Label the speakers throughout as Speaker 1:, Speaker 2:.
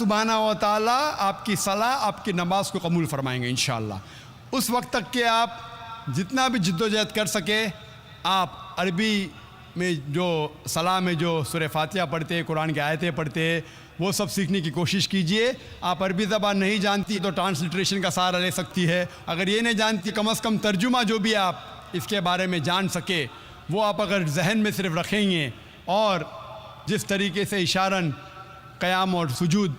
Speaker 1: सुब्हाना व तआला आपकी सलाह, आपकी नमाज को कबूल फरमाएंगे इंशाअल्लाह। उस वक्त तक के आप जितना भी जिद्दोजहद कर सके, आप अरबी में जो सलाह में जो सूरह फातिहा पढ़ते हैं, कुरान की आयतें पढ़ते हैं, वो सब सीखने की कोशिश कीजिए। आप अरबी ज़बान नहीं जानती तो ट्रांसलिट्रेशन का सहारा ले सकती है। अगर ये नहीं जानती, कम से कम तर्जुमा जो भी आप इसके बारे में जान सके वो आप अगर जहन में सिर्फ रखेंगे और जिस तरीके से इशारन क़याम और सुजूद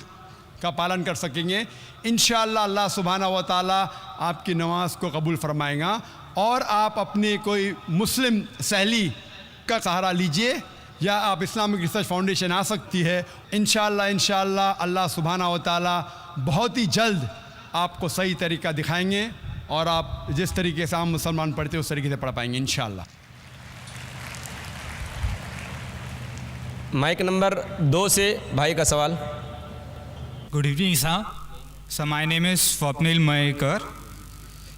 Speaker 1: का पालन कर सकेंगे, इंशाअल्लाह अल्लाह सुब्हाना व तआला आपकी नमाज को कबूल फरमाएगा। और आप अपने कोई मुस्लिम सहेली का सहारा लीजिए या आप इस्लामिक रिसर्च फाउंडेशन आ सकती है। इंशाअल्लाह अल्लाह सुब्हाना व तआला बहुत ही जल्द आपको सही तरीका दिखाएंगे और आप जिस तरीके से हम मुसलमान पढ़ते हैं उस तरीके से पढ़ पाएंगे इंशाअल्लाह।
Speaker 2: माइक नंबर 2 से भाई का सवाल।
Speaker 3: Good evening, sir. So my name is Swapnil Mayekar.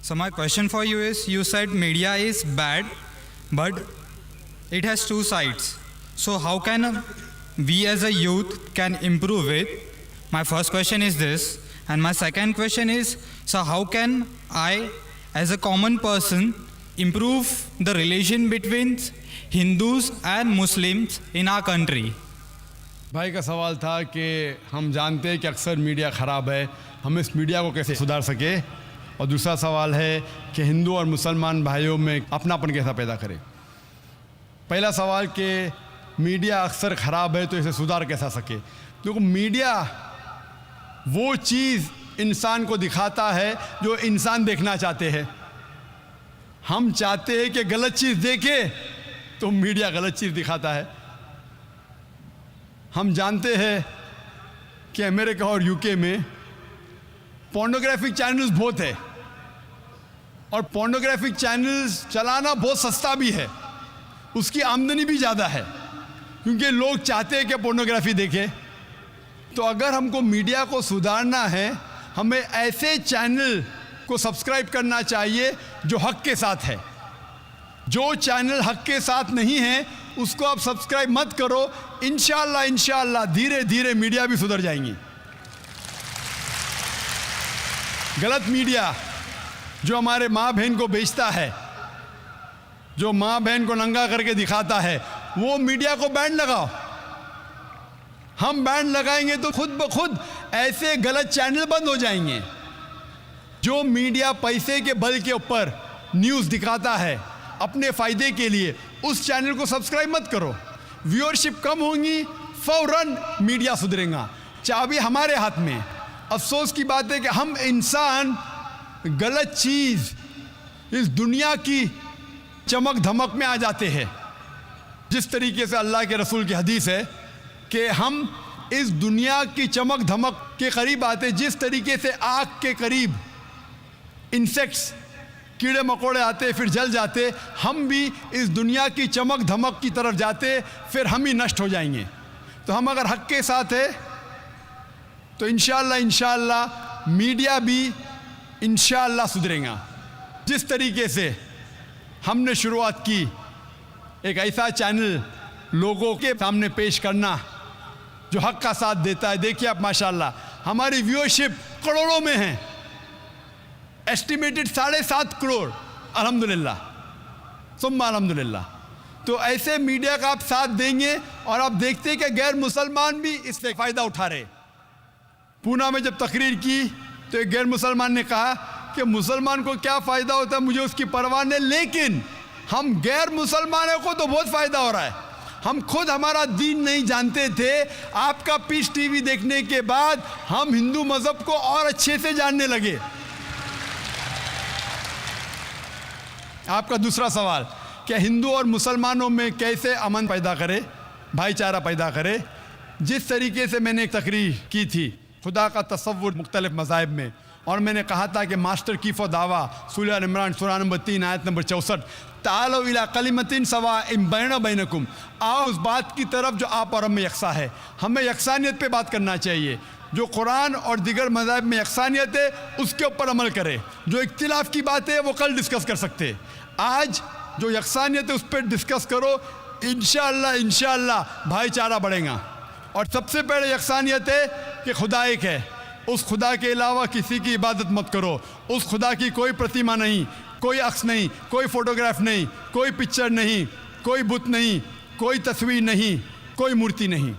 Speaker 3: So my question for you is, you said media is bad, but it has two sides. So how can we as a youth can improve it? My first question is this, and my second question is, so how can I as a common person improve the relation between Hindus and Muslims in our country?
Speaker 1: भाई का सवाल था कि हम जानते हैं कि अक्सर मीडिया ख़राब है, हम इस मीडिया को कैसे सुधार सके। और दूसरा सवाल है कि हिंदू और मुसलमान भाइयों में अपनापन कैसा पैदा करें। पहला सवाल कि मीडिया अक्सर ख़राब है तो इसे सुधार कैसा सके। क्योंकि मीडिया वो चीज़ इंसान को दिखाता है जो इंसान देखना चाहते हैं। हम चाहते हैं कि गलत चीज़ देखे तो मीडिया गलत चीज़ दिखाता है। हम जानते हैं कि अमेरिका और यूके में पोर्नोग्राफिक चैनल्स बहुत है और पोर्नोग्राफिक चैनल्स चलाना बहुत सस्ता भी है, उसकी आमदनी भी ज़्यादा है क्योंकि लोग चाहते हैं कि पोर्नोग्राफी देखें। तो अगर हमको मीडिया को सुधारना है, हमें ऐसे चैनल को सब्सक्राइब करना चाहिए जो हक के साथ है। जो चैनल हक के साथ नहीं है उसको आप सब्सक्राइब मत करो। इंशाअल्लाह धीरे धीरे मीडिया भी सुधर जाएंगी। गलत मीडिया जो हमारे माँ बहन को बेचता है, जो माँ बहन को नंगा करके दिखाता है, वो मीडिया को बैन लगाओ। हम बैन लगाएंगे तो खुद ब खुद ऐसे गलत चैनल बंद हो जाएंगे। जो मीडिया पैसे के बल के ऊपर न्यूज़ दिखाता है अपने फ़ायदे के लिए, उस चैनल को सब्सक्राइब मत करो। व्यूअरशिप कम होंगी, फ़ौरन मीडिया सुधरेगा। चाबी हमारे हाथ में। अफसोस की बात है कि हम इंसान गलत चीज़ इस दुनिया की चमक धमक में आ जाते हैं। जिस तरीके से अल्लाह के रसूल की हदीस है कि हम इस दुनिया की चमक धमक के करीब आते, जिस तरीके से आग के करीब इंसेक्ट्स कीड़े मकोड़े आते फिर जल जाते, हम भी इस दुनिया की चमक धमक की तरफ जाते, फिर हम ही नष्ट हो जाएंगे। तो हम अगर हक के साथ है तो इंशाअल्लाह मीडिया भी इंशाअल्लाह सुधरेगा। जिस तरीके से हमने शुरुआत की, एक ऐसा चैनल लोगों के सामने पेश करना जो हक का साथ देता है। देखिए आप माशाअल्लाह हमारी व्यूअरशिप करोड़ों में है, एस्टिमेटेड 7.5 करोड़। अल्हम्दुलिल्लाह सुम्मा अल्हम्दुलिल्लाह। तो ऐसे मीडिया का आप साथ देंगे और आप देखते हैं कि गैर मुसलमान भी इससे फ़ायदा उठा रहे। पूना में जब तकरीर की तो एक गैर मुसलमान ने कहा कि मुसलमान को क्या फ़ायदा होता है, मुझे उसकी परवाह नहीं, लेकिन हम गैर मुसलमानों को तो बहुत फ़ायदा हो रहा है। हम खुद हमारा दीन नहीं जानते थे, आपका पीस टीवी देखने के बाद हम हिंदू मज़हब को और अच्छे से जानने लगे। आपका दूसरा सवाल, क्या हिंदू और मुसलमानों में कैसे अमन पैदा करे, भाईचारा पैदा करे। जिस तरीके से मैंने एक तकरीर की थी खुदा का तसव्वुर मुख्तलिफ मज़ाहिब में, और मैंने कहा था कि मास्टर की दावा सूरह इमरान सूरह नंबर 3 आयत नंबर 64, तालो इला कलिमतिन सवाइन बैना बैनकुम, आओ उस बात की तरफ जो आप और हम में यकसा है। हमें यकसानियत पे बात करना चाहिए। जो कुरान और दीगर मज़ाहिब में यकसानियत है उसके ऊपर अमल करें। जो इख्तिलाफ की बात है वो कल डिस्कस कर सकते हैं, आज जो यकसानियत है उस पर डिस्कस करो। इंशाअल्लाह भाईचारा बढ़ेगा। और सबसे पहले यकसानियत है कि खुदा एक है, उस खुदा के अलावा किसी की इबादत मत करो। उस खुदा की कोई प्रतिमा नहीं, कोई अक्स नहीं, कोई फोटोग्राफ नहीं, कोई पिक्चर नहीं, कोई बुत नहीं, कोई तस्वीर नहीं, कोई मूर्ति नहीं।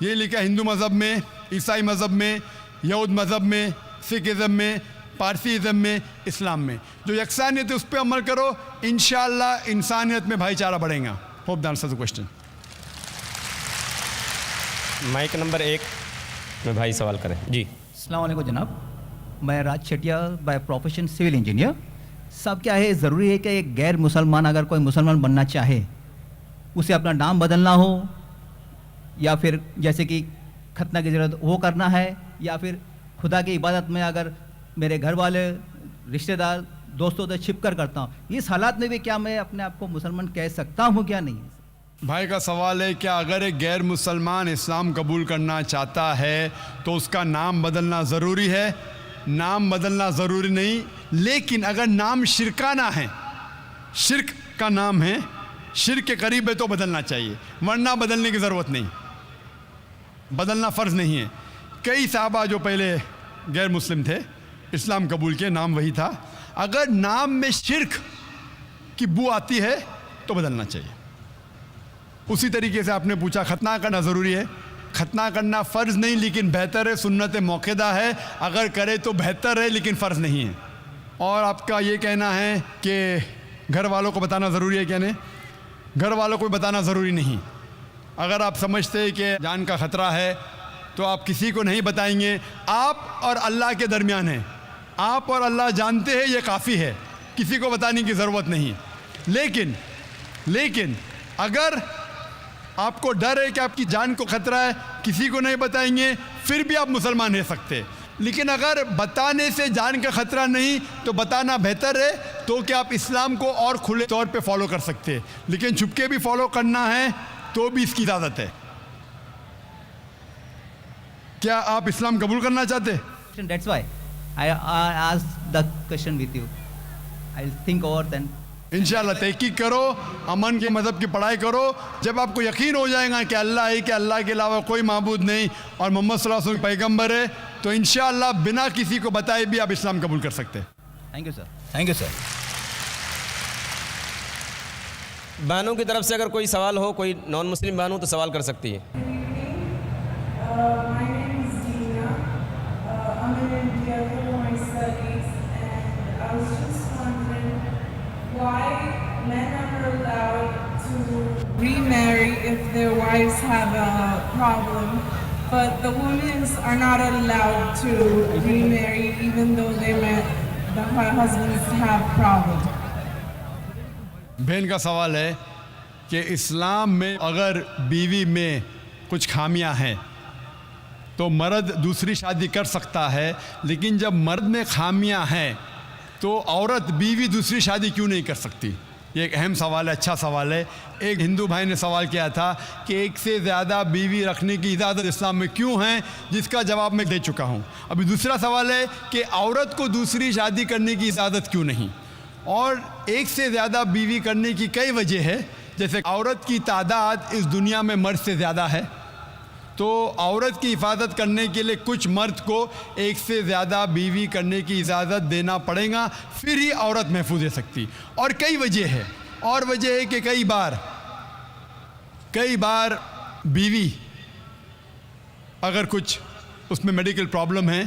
Speaker 1: ये लिखा हिंदू मज़हब में, ईसाई मज़हब में, यहूद मज़हब में, सिखिज़म में, पारसीज़म में, इस्लाम में। जो यकसानियत है उस पर अमल करो, इंशाअल्लाह इंसानियत में भाईचारा बढ़ेगा। Hope the answer the question.
Speaker 2: Mic number 1 में भाई सवाल करें जी।
Speaker 4: अस्सलाम वालेकुम जनाब, मैं राज Shetia by profession civil engineer. सब क्या है, ज़रूरी है कि एक गैर मुसलमान अगर कोई मुसलमान बनना चाहे उसे अपना नाम बदलना हो, या फिर जैसे कि खतना की ज़रूरत वो करना है, या फिर खुदा की इबादत में अगर मेरे घर वाले रिश्तेदार दोस्तों से छिप कर करता हूँ, इस हालात में भी क्या मैं अपने आप को मुसलमान कह सकता हूँ क्या नहीं?
Speaker 1: भाई का सवाल है क्या अगर एक गैर मुसलमान इस्लाम कबूल करना चाहता है तो उसका नाम बदलना ज़रूरी है? नाम बदलना ज़रूरी नहीं, लेकिन अगर नाम शिरकाना है, शिरक का नाम है, शिरक के करीब है तो बदलना चाहिए, वरना बदलने की ज़रूरत नहीं, बदलना फ़र्ज़ नहीं है। कई साहबा जो पहले गैर मुस्लिम थे, इस्लाम कबूल के, नाम वही था। अगर नाम में शिरक की बू आती है तो बदलना चाहिए। उसी तरीके से आपने पूछा खतना करना ज़रूरी है। खतना करना फ़र्ज़ नहीं लेकिन बेहतर है, सुन्नत मौक़दा है, अगर करे तो बेहतर है लेकिन फ़र्ज़ नहीं है। और आपका ये कहना है कि घर वालों को बताना ज़रूरी है, क्या नहीं? घर वालों को बताना ज़रूरी नहीं। अगर आप समझते हैं कि जान का ख़तरा है तो आप किसी को नहीं बताएंगे। आप और अल्लाह के दरमियान है, आप और अल्लाह जानते हैं, ये काफ़ी है, किसी को बताने की ज़रूरत नहीं। लेकिन अगर आपको डर है कि आपकी जान को ख़तरा है, किसी को नहीं बताएंगे, फिर भी आप मुसलमान रह सकते। लेकिन अगर बताने से जान का ख़तरा नहीं तो बताना बेहतर है, तो क्या आप इस्लाम को और खुले तौर पे फॉलो कर सकते हैं। लेकिन छुपके भी फॉलो करना है तो भी इसकी इजाज़त है। क्या आप इस्लाम कबूल करना चाहते?
Speaker 4: That's why I asked the question with you. I'll think over then.
Speaker 1: इंशाअल्लाह तहकीक करो, अमन के मज़हब की पढ़ाई करो। जब आपको यकीन हो जाएगा कि अल्लाह है, कि अल्लाह के अलावा कोई माबूद नहीं और मोहम्मद सल्लल्लाहु अलैहि वसल्लम पैगंबर है, तो इंशाअल्लाह बिना किसी को बताए भी आप इस्लाम कबूल कर सकते हैं।
Speaker 4: Thank you sir. Thank you sir.
Speaker 2: बहनों की तरफ से अगर कोई सवाल हो, कोई नॉन मुस्लिम बहन हो तो सवाल कर सकती है।
Speaker 5: My name is Dina. I'm in India for my studies, and I was just wondering why men are allowed to remarry if their wives have a problem, but the women are not allowed to remarry even though the husbands have problems.
Speaker 1: बहन का सवाल है कि इस्लाम में अगर बीवी में कुछ खामियां हैं तो मर्द दूसरी शादी कर सकता है, लेकिन जब मर्द में खामियां हैं तो औरत बीवी दूसरी शादी क्यों नहीं कर सकती? ये एक अहम सवाल है, अच्छा सवाल है। एक हिंदू भाई ने सवाल किया था कि एक से ज़्यादा बीवी रखने की इजाज़त इस्लाम में क्यों है, जिसका जवाब मैं दे चुका हूँ। अभी दूसरा सवाल है कि औरत को दूसरी शादी करने की इजाज़त क्यों नहीं। और एक से ज़्यादा बीवी करने की कई वजह है, जैसे औरत की तादाद इस दुनिया में मर्द से ज़्यादा है, तो औरत की हिफाजत करने के लिए कुछ मर्द को एक से ज़्यादा बीवी करने की इजाज़त देना पड़ेगा, फिर ही औरत महफूज रह सकती। और कई वजह है, और वजह है कि कई बार बीवी अगर कुछ उसमें मेडिकल प्रॉब्लम है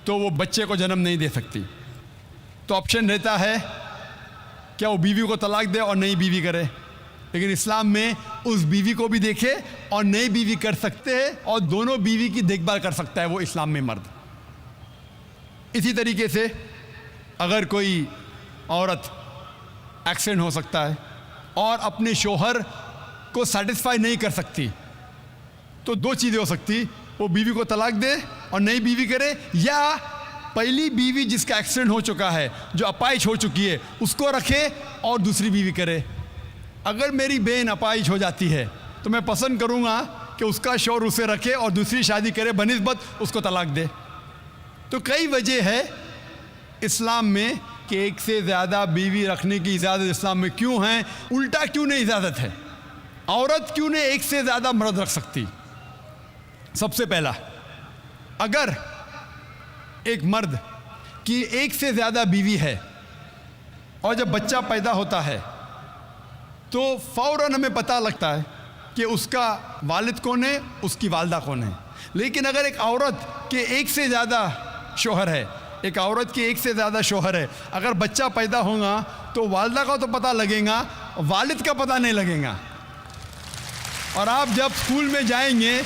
Speaker 1: तो वो बच्चे को जन्म नहीं दे सकती, तो ऑप्शन रहता है क्या वो बीवी को तलाक दे और नई बीवी करे। लेकिन इस्लाम में उस बीवी को भी देखे और नई बीवी कर सकते हैं, और दोनों बीवी की देखभाल कर सकता है वो इस्लाम में मर्द। इसी तरीके से अगर कोई औरत एक्सीडेंट हो सकता है और अपने शोहर को सेटिस्फाई नहीं कर सकती, तो दो चीज़ें हो सकती, वो बीवी को तलाक दे और नई बीवी करे, या पहली बीवी जिसका एक्सीडेंट हो चुका है, जो अपाहिज हो चुकी है, उसको रखे और दूसरी बीवी करे। अगर मेरी बहन अपाहिज हो जाती है तो मैं पसंद करूँगा कि उसका शौहर उसे रखे और दूसरी शादी करे बनिस्बत उसको तलाक दे। तो कई वजह है इस्लाम में कि एक से ज़्यादा बीवी रखने की इजाज़त इस्लाम में क्यों है, उल्टा क्यों नहीं इजाज़त है। औरत क्यों नहीं एक से ज़्यादा मर्द रख सकती? सबसे पहला, अगर एक मर्द की एक से ज़्यादा बीवी है और जब बच्चा पैदा होता है तो फ़ौरन हमें पता लगता है कि उसका वालिद कौन है, उसकी वालदा कौन है। लेकिन अगर एक औरत के एक से ज़्यादा शौहर है, एक औरत के एक से ज़्यादा शौहर है, अगर बच्चा पैदा होगा तो वालदा का तो पता लगेगा, वालिद का पता नहीं लगेगा। और आप जब स्कूल में जाएंगे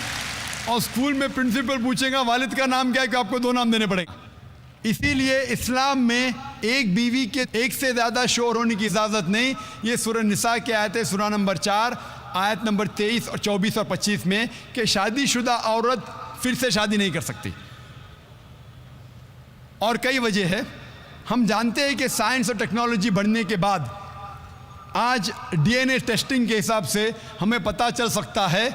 Speaker 1: और स्कूल में प्रिंसिपल पूछेगा वालिद का नाम क्या है, कि आपको 2 नाम देने पड़ेंगे। इसीलिए इस्लाम में एक बीवी के एक से ज़्यादा शौहर होने की इजाज़त नहीं। ये सूरह निसा की आयत है, सूरह नंबर 4 आयत नंबर 23 और 24 और 25 में, कि शादीशुदा औरत फिर से शादी नहीं कर सकती। और कई वजह है। हम जानते हैं कि साइंस और टेक्नोलॉजी बढ़ने के बाद आज डीएनए टेस्टिंग के हिसाब से हमें पता चल सकता है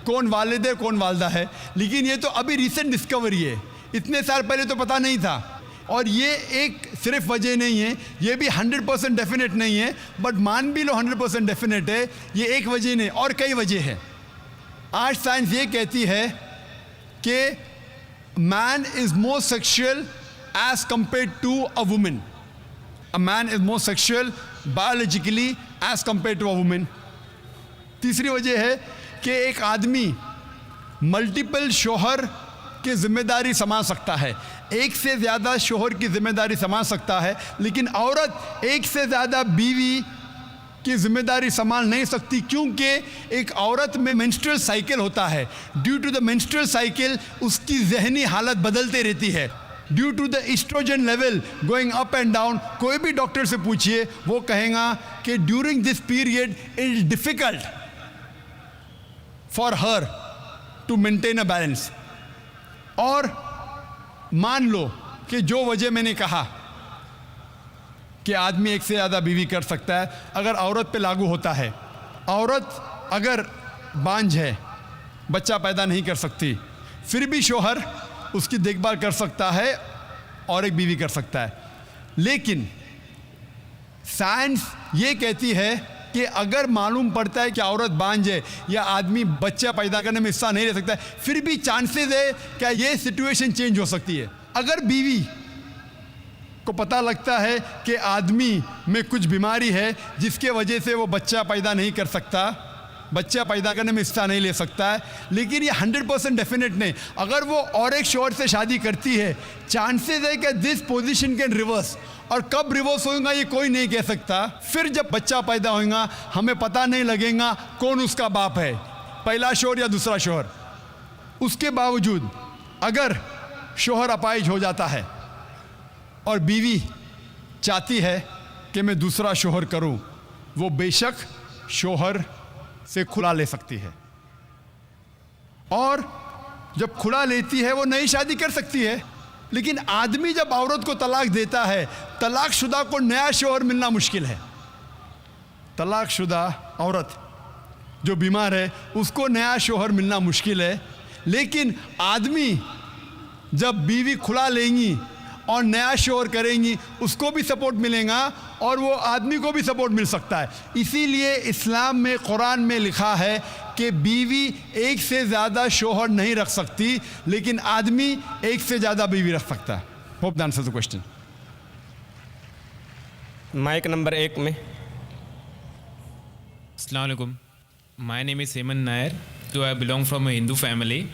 Speaker 1: कौन वालिद है कौन वालदा है। लेकिन ये तो अभी रिसेंट डिस्कवरी है, इतने साल पहले तो पता नहीं था। और ये एक सिर्फ वजह नहीं है, ये भी 100% डेफिनेट नहीं है, बट मान भी लो 100% डेफिनेट है, ये एक वजह नहीं और कई वजह है। आज साइंस ये कहती है कि man is more sexual as compare to a woman. A man is more sexual biologically as compare to a woman. तीसरी वजह है कि एक आदमी मल्टीपल शौहर की जिम्मेदारी संभाल सकता है, एक से ज़्यादा शौहर की जिम्मेदारी संभाल सकता है, लेकिन औरत एक से ज़्यादा बीवी की जिम्मेदारी संभाल नहीं सकती, क्योंकि एक औरत में मेंस्ट्रुअल साइकिल होता है। Due to the menstrual cycle उसकी जहनी हालत बदलते रहती है, due to the oestrogen level going up and down. कोई भी डॉक्टर से पूछिए, वो कहेगा कि during this period it is difficult for her to maintain a balance. और मान लो कि जो वजह मैंने कहा कि आदमी एक से ज़्यादा बीवी कर सकता है, अगर औरत पे लागू होता है, औरत अगर बांझ है, बच्चा पैदा नहीं कर सकती, फिर भी शौहर उसकी देखभाल कर सकता है और एक बीवी कर सकता है। लेकिन साइंस ये कहती है कि अगर मालूम पड़ता है कि औरत बांझ है या आदमी बच्चा पैदा करने में हिस्सा नहीं ले सकता है, फिर भी चांसेस है कि ये सिचुएशन चेंज हो सकती है। अगर बीवी को पता लगता है कि आदमी में कुछ बीमारी है जिसके वजह से वो बच्चा पैदा नहीं कर सकता, बच्चा पैदा करने में हिस्सा नहीं ले सकता है, लेकिन ये 100% डेफिनेट नहीं। अगर वो और एक शौहर से शादी करती है, चांसेस है कि दिस पोजीशन कैन रिवर्स, और कब रिवर्स होगा ये कोई नहीं कह सकता। फिर जब बच्चा पैदा होगा हमें पता नहीं लगेगा कौन उसका बाप है, पहला शौहर या दूसरा शौहर। उसके बावजूद अगर शौहर अपाहिज हो जाता है और बीवी चाहती है कि मैं दूसरा शौहर करूं, वो बेशक शौहर से खुला ले सकती है, और जब खुला लेती है वो नई शादी कर सकती है। लेकिन आदमी जब औरत को तलाक देता है, तलाकशुदा को नया शौहर मिलना मुश्किल है। तलाकशुदा औरत जो बीमार है उसको नया शौहर मिलना मुश्किल है, लेकिन आदमी जब बीवी खुला लेंगी और नया शौहर करेंगी उसको भी सपोर्ट मिलेगा और वो आदमी को भी सपोर्ट मिल सकता है। इसीलिए इस्लाम में, कुरान में लिखा है कि बीवी एक से ज़्यादा शौहर नहीं रख सकती, लेकिन आदमी एक से ज़्यादा बीवी रख सकता है। Hope that answers the question.
Speaker 2: Mic number 1 में।
Speaker 6: Assalamu alaikum. My name is Heman Nair. So I belong from a Hindu family.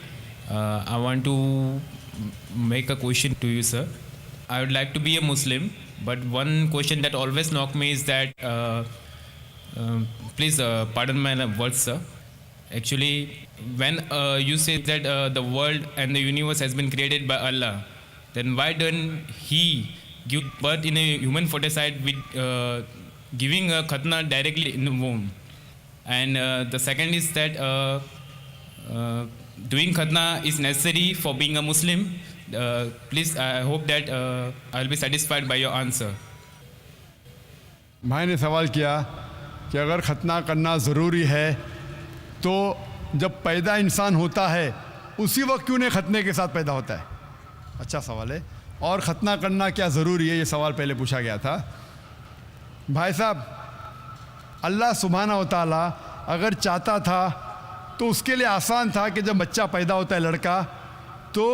Speaker 6: I want to make a question to you, sir. I would like to be a Muslim, but one question that always knock me is that, please pardon my words, sir. Actually, when you say that the world and the universe has been created by Allah, then why don't He give birth in a human foeticide with giving a khatna directly in the womb? And the second is that doing khatna is necessary for being a Muslim. Please, I hope that I'll be satisfied by your answer.
Speaker 1: भाई ने सवाल किया कि अगर खतना करना ज़रूरी है तो जब पैदा इंसान होता है उसी वक्त क्यों नहीं खतने के साथ पैदा होता है। अच्छा सवाल है। और ख़तना करना क्या ज़रूरी है, ये सवाल पहले पूछा गया था। भाई साहब, अल्लाह सुब्हाना व तआला अगर चाहता था तो उसके लिए आसान था कि जब बच्चा पैदा होता है लड़का, तो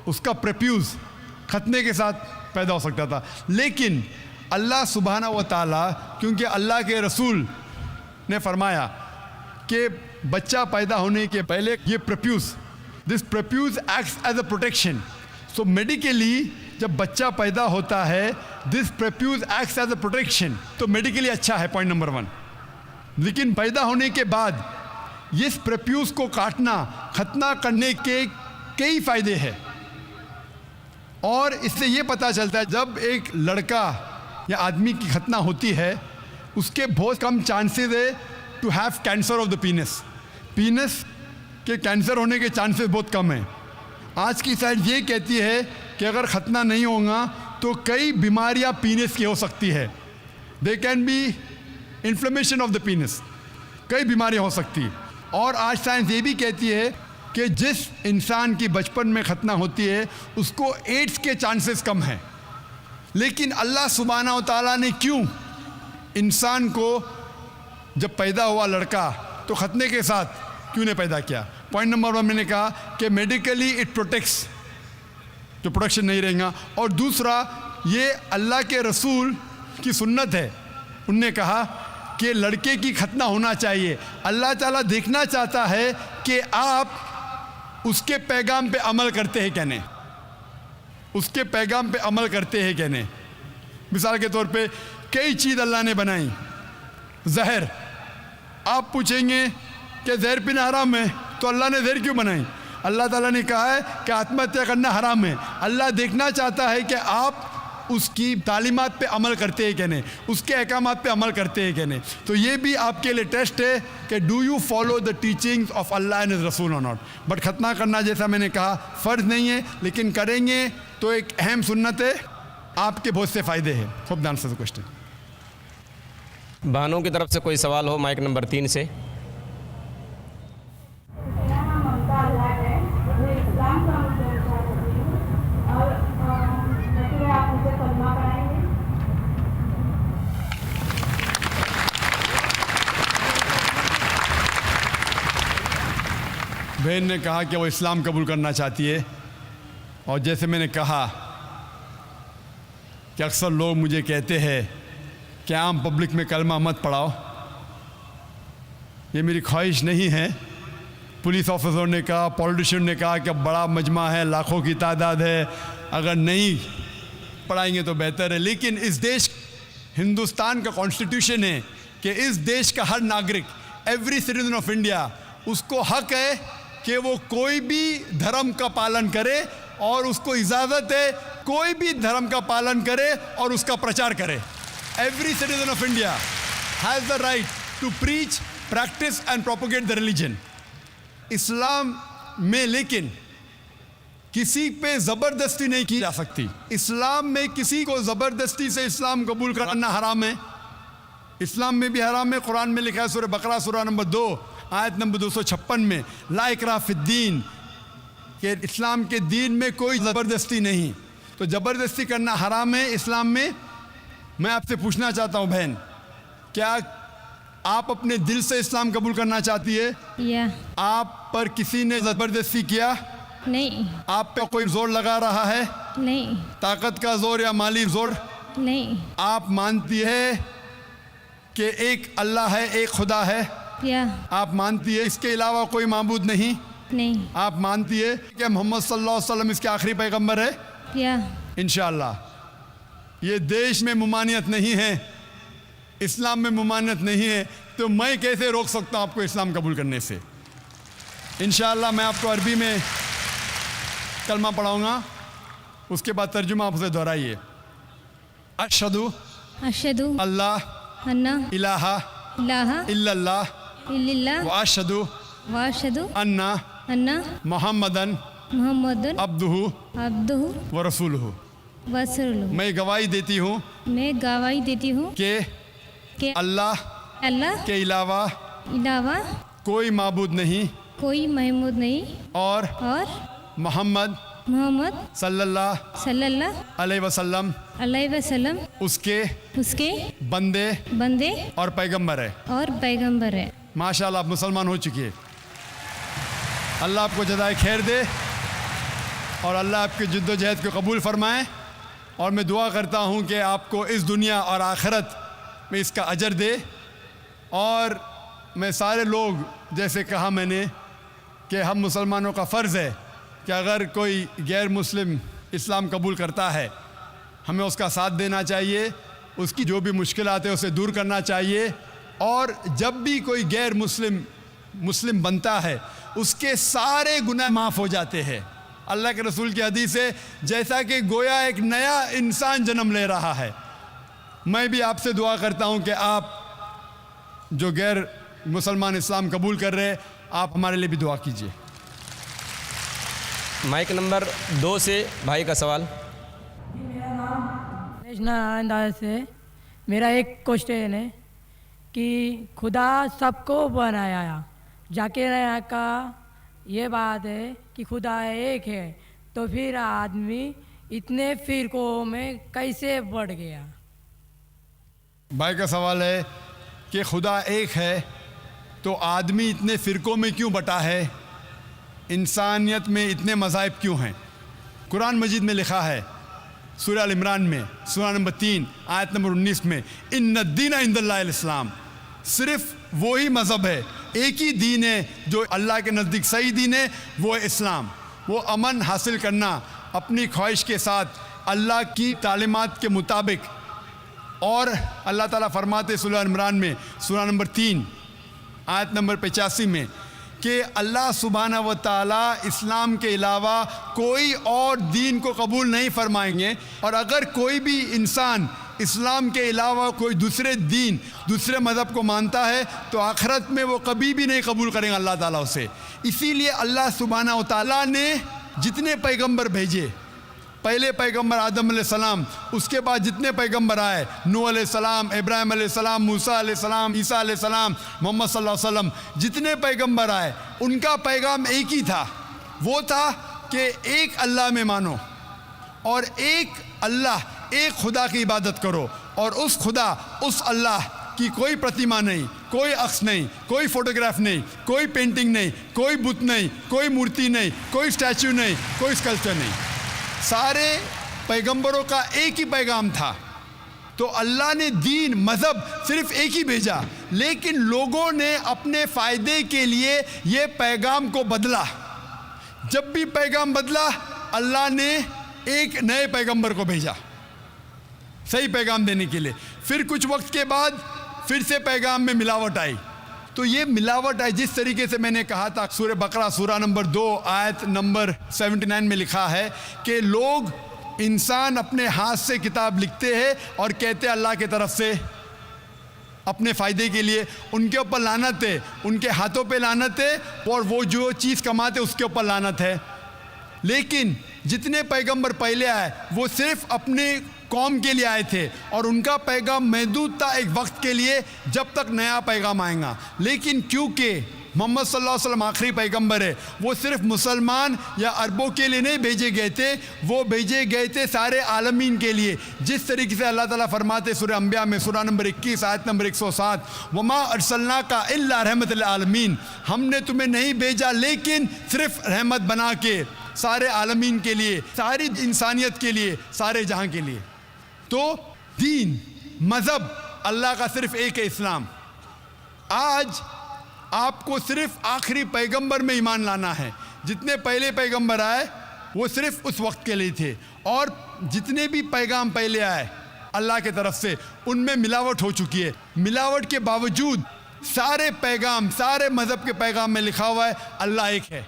Speaker 1: उसका प्रप्यूज खतने के साथ पैदा हो सकता था। लेकिन अल्लाह सुब्हाना व ताला, क्योंकि अल्लाह के रसूल ने फरमाया कि बच्चा पैदा होने के पहले ये prepuce, this prepuce acts as a protection. So medically जब बच्चा पैदा होता है, this prepuce acts as a protection, तो मेडिकली अच्छा है, पॉइंट नंबर 1। लेकिन पैदा होने के बाद इस प्रप्यूज को काटना, खतना करने के कई फायदे हैं। और इससे ये पता चलता है जब एक लड़का या आदमी की खतना होती है, उसके बहुत कम चांसेस है to have cancer of the penis. Penis के कैंसर होने के चांसेस बहुत कम हैं। आज की साइंस ये कहती है कि अगर खतना नहीं होगा तो कई बीमारियां पीनस की हो सकती है। They can be inflammation of the पीनस, कई बीमारियां हो सकती है। और आज साइंस ये भी कहती है कि जिस इंसान की बचपन में खतना होती है उसको एड्स के चांसेस कम हैं। लेकिन अल्लाह सुब्हाना व तआला ने क्यों इंसान को जब पैदा हुआ लड़का तो खतने के साथ क्यों ने पैदा किया? पॉइंट नंबर 1 मैंने कहा कि मेडिकली इट प्रोटेक्ट्स, जो प्रोटेक्शन नहीं रहेगा। और दूसरा, ये अल्लाह के रसूल की सुन्नत है। उनने कहा कि लड़के की खतना होना चाहिए। अल्लाह ताला देखना चाहता है कि आप उसके पैगाम पे अमल करते हैं क्या नहीं, उसके पैगाम पे अमल करते हैं क्या नहीं। मिसाल के तौर पे कई चीज़ अल्लाह ने बनाई। जहर, आप पूछेंगे कि जहर पीना हराम है, तो अल्लाह ने जहर क्यों बनाई? अल्लाह ताला ने कहा है कि आत्महत्या करना हराम है। अल्लाह देखना चाहता है कि आप उसकी तालीमात पे अमल करते हैं क्या नहीं, उसके अहकामात पे अमल करते हैं क्या नहीं। तो ये भी आपके लिए टेस्ट है कि do you follow the teachings of Allah and his रसूल और नॉट। बट खतना करना, जैसा मैंने कहा, फ़र्ज नहीं है, लेकिन करेंगे तो एक अहम सुन्नत है, आपके बहुत से फ़ायदे हैं। Hope the answer the question.
Speaker 2: बहनों की तरफ से कोई सवाल हो, माइक नंबर 3 से।
Speaker 5: मेरा नाम ममता अल्लाह है, मैं इस्लाम का मुस्लिम चाहती हूँ और फिर आप मुझे कलमा पढ़ाएंगे।
Speaker 1: बहन ने कहा कि वो इस्लाम कबूल करना चाहती है। और जैसे मैंने कहा कि अक्सर लोग मुझे कहते हैं कि आम पब्लिक में कलमा मत पढ़ाओ। ये मेरी ख्वाहिश नहीं है। पुलिस ऑफिसर ने कहा, पॉलिटिशियन ने कहा कि बड़ा मजमा है, लाखों की तादाद है, अगर नहीं पढ़ाएंगे तो बेहतर है। लेकिन इस देश, हिंदुस्तान का कॉन्स्टिट्यूशन है कि इस देश का हर नागरिक, एवरी सिटीजन ऑफ इंडिया, उसको हक है कि वो कोई भी धर्म का पालन करे और उसको इजाज़त है कोई भी धर्म का पालन करे और उसका प्रचार करे। Every citizen of India has the right to preach, practice and propagate the religion. इस्लाम में लेकिन किसी पे ज़बरदस्ती नहीं की जा सकती। इस्लाम में किसी को ज़बरदस्ती से इस्लाम कबूल करना हराम है। इस्लाम में भी हराम है। कुरान में लिखा है, सूरह बकरा सूरह नंबर 2 आयत नंबर 256 में, ला इकराह फिद्दीन, कि इस्लाम के दीन में कोई ज़बरदस्ती नहीं। तो ज़बरदस्ती करना हराम है इस्लाम में। मैं आपसे पूछना चाहता हूँ बहन, क्या आप अपने दिल से इस्लाम कबूल करना चाहती है?
Speaker 7: या
Speaker 1: आप पर किसी ने ज़बरदस्ती किया?
Speaker 7: नहीं,
Speaker 1: आप पे कोई जोर लगा रहा है?
Speaker 7: नहीं,
Speaker 1: ताकत का जोर या माली जोर?
Speaker 7: नहीं,
Speaker 1: आप मानती है कि एक अल्लाह है, एक खुदा है?
Speaker 7: या
Speaker 1: आप मानती है इसके अलावा कोई माबूद नहीं?
Speaker 7: नहीं,
Speaker 1: आप मानती है कि मोहम्मद सल्लल्लाहु अलैहि वसल्लम इसके आखिरी पैगंबर है?
Speaker 7: या
Speaker 1: इंशाअल्लाह। ये देश में मुमानियत नहीं है, इस्लाम में मुमानियत नहीं है, तो मैं कैसे रोक सकता हूँ आपको इस्लाम कबूल करने से? इंशाअल्लाह मैं आपको अरबी में कलमा पढ़ाऊँगा, उसके बाद तर्जुमा आप उसे दोहराइए। अशहदु
Speaker 7: अशहदु
Speaker 1: अल्लाह
Speaker 7: अन्ना
Speaker 1: इलाहा
Speaker 7: इलाहा
Speaker 1: इल्लल्लाह
Speaker 7: इल्लल्लाह
Speaker 1: व अशहदु
Speaker 7: व अशहदु
Speaker 1: अन्ना
Speaker 7: अन्ना
Speaker 1: मुहम्मदन
Speaker 7: मुहम्मदुन
Speaker 1: अब्दुहु
Speaker 7: अब्दुहु
Speaker 1: व रसूलुहु।
Speaker 7: व रसूलुहु।
Speaker 1: मैं गवाही देती हूँ
Speaker 7: मैं गवाही देती हूँ
Speaker 1: कि
Speaker 7: कि
Speaker 1: अल्लाह
Speaker 7: अल्लाह
Speaker 1: के अलावा
Speaker 7: अलावा
Speaker 1: कोई माबूद नहीं
Speaker 7: कोई महमूद नहीं
Speaker 1: और
Speaker 7: और
Speaker 1: मोहम्मद
Speaker 7: मोहम्मद
Speaker 1: सल्लल्लाहु
Speaker 7: सल्लल्लाहु
Speaker 1: अलैहि वसल्लम
Speaker 7: अलैहि वसल्लम
Speaker 1: उसके
Speaker 7: उसके
Speaker 1: बंदे
Speaker 7: बंदे
Speaker 1: और पैगंबर है।
Speaker 7: और पैगंबर है।
Speaker 1: माशाल्लाह आप मुसलमान हो चुकी है। अल्लाह आपको जज़ाए खैर दे। और अल्लाह आपकी जिद्दोजहद को कबूल फरमाए। और मैं दुआ करता हूँ कि आपको इस दुनिया और आखिरत में इसका अजर दे। और मैं सारे लोग, जैसे कहा मैंने कि हम मुसलमानों का फ़र्ज़ है कि अगर कोई गैर मुस्लिम इस्लाम कबूल करता है, हमें उसका साथ देना चाहिए, उसकी जो भी मुश्किलात है उसे दूर करना चाहिए। और जब भी कोई गैर मुस्लिम बनता है, उसके सारे गुनाह माफ़ हो जाते हैं। अल्लाह के रसूल की हदीस है, जैसा कि गोया एक नया इंसान जन्म ले रहा है। मैं भी आपसे दुआ करता हूँ कि आप जो गैर मुसलमान इस्लाम कबूल कर रहे हैं, आप हमारे लिए भी दुआ कीजिए।
Speaker 2: माइक नंबर 2 से भाई का सवाल।
Speaker 8: नारायण दास से मेरा एक क्वेश्चन है कि खुदा सबको बनाया, जाकिर नायक का ये बात है कि खुदा एक है, तो फिर आदमी इतने फिरकों में कैसे बढ़ गया?
Speaker 1: भाई का सवाल है कि खुदा एक है तो आदमी इतने फ़िरक़ों में क्यों बटा है, इंसानियत में इतने मज़ाहिब क्यों हैं। कुरान मजीद में लिखा है सूरह अल इमरान में सूरह नंबर 3 आयत नंबर 19 में, इन्ना दीना इंदल्लाहिल इस्लाम, सिर्फ वही मज़हब है, एक ही दीन है जो अल्लाह के नज़दीक सही दीन है, वो है इस्लाम। वो अमन हासिल करना अपनी ख्वाहिश के साथ अल्लाह की तालीमात के मुताबिक। और अल्लाह ताला फरमाते सूरह इमरान में सूरह नंबर 3 आयत नंबर 85 में कि अल्लाह सुब्हाना व तआला इस्लाम के अलावा कोई और दीन को कबूल नहीं फरमाएंगे। और अगर कोई भी इंसान इस्लाम के अलावा कोई दूसरे दीन, दूसरे मज़हब को मानता है, तो आखिरत में वो कभी भी नहीं कबूल करेंगे अल्लाह ताला उसे। इसीलिए अल्लाह सुब्हाना व तआला ने जितने पैगंबर भेजे, पहले पैगंबर आदम अलैहिस्सलाम, उसके बाद जितने पैगंबर आए, नूह अलैहिस्सलाम, इब्राहिम अलैहिस्सलाम, मूसा अलैहिस्सलाम, ईसा अलैहिस्सलाम, मोहम्मद सल्लल्लाहु अलैहि वसल्लम, जितने पैगंबर आए उनका पैगाम एक ही था। वो था कि एक अल्लाह में मानो और एक अल्लाह, एक खुदा की इबादत करो। और उस खुदा, उस अल्लाह की कोई प्रतिमा नहीं, कोई अक्स नहीं, कोई फोटोग्राफ नहीं, कोई पेंटिंग नहीं, कोई बुत नहीं, कोई मूर्ति नहीं, कोई स्टैचू नहीं, कोई स्कल्पचर नहीं। सारे पैगंबरों का एक ही पैगाम था। तो अल्लाह ने दीन, मज़हब सिर्फ एक ही भेजा, लेकिन लोगों ने अपने फ़ायदे के लिए ये पैगाम को बदला। जब भी पैगाम बदला, अल्लाह ने एक नए पैगंबर को भेजा सही पैगाम देने के लिए। फिर कुछ वक्त के बाद फिर से पैगाम में मिलावट आई। तो ये मिलावट आई, जिस तरीके से मैंने कहा था, सूरह बकरा सूरह नंबर 2 आयत नंबर 79 में लिखा है कि लोग, इंसान अपने हाथ से किताब लिखते हैं और कहते हैं अल्लाह की तरफ से, अपने फ़ायदे के लिए। उनके ऊपर लानत है, उनके हाथों पे लानत है, और वो जो चीज़ कमाते उसके ऊपर लानत है। लेकिन जितने पैगंबर पहले आए वो सिर्फ अपने कौम के लिए आए थे और उनका पैगाम महदूद था एक वक्त के लिए, जब तक नया पैगाम आएगा। लेकिन क्योंकि मोहम्मद सल्लल्लाहु अलैहि वसल्लम आखिरी पैगंबर है, वो सिर्फ मुसलमान या अरबों के लिए नहीं भेजे गए थे, वो भेजे गए थे सारे आलमीन के लिए। जिस तरीके से अल्लाह ताला फरमाते सूरह अंबिया में सूरह नंबर 21 आयत नंबर 107, वमा अरसलनाका इल्ला रहमतल आलमीन, हमने तुम्हें नहीं भेजा लेकिन सिर्फ रहमत बना के सारे आलमीन के लिए, सारी इंसानियत के लिए, सारे जहां के लिए। तो दीन, मज़हब अल्लाह का सिर्फ एक है, इस्लाम। आज आपको सिर्फ आखिरी पैगंबर में ईमान लाना है। जितने पहले पैगंबर आए वो सिर्फ उस वक्त के लिए थे, और जितने भी पैगाम पहले आए अल्लाह के तरफ से, उनमें मिलावट हो चुकी है। मिलावट के बावजूद सारे पैगाम, सारे मज़हब के पैगाम में लिखा हुआ है अल्लाह एक है।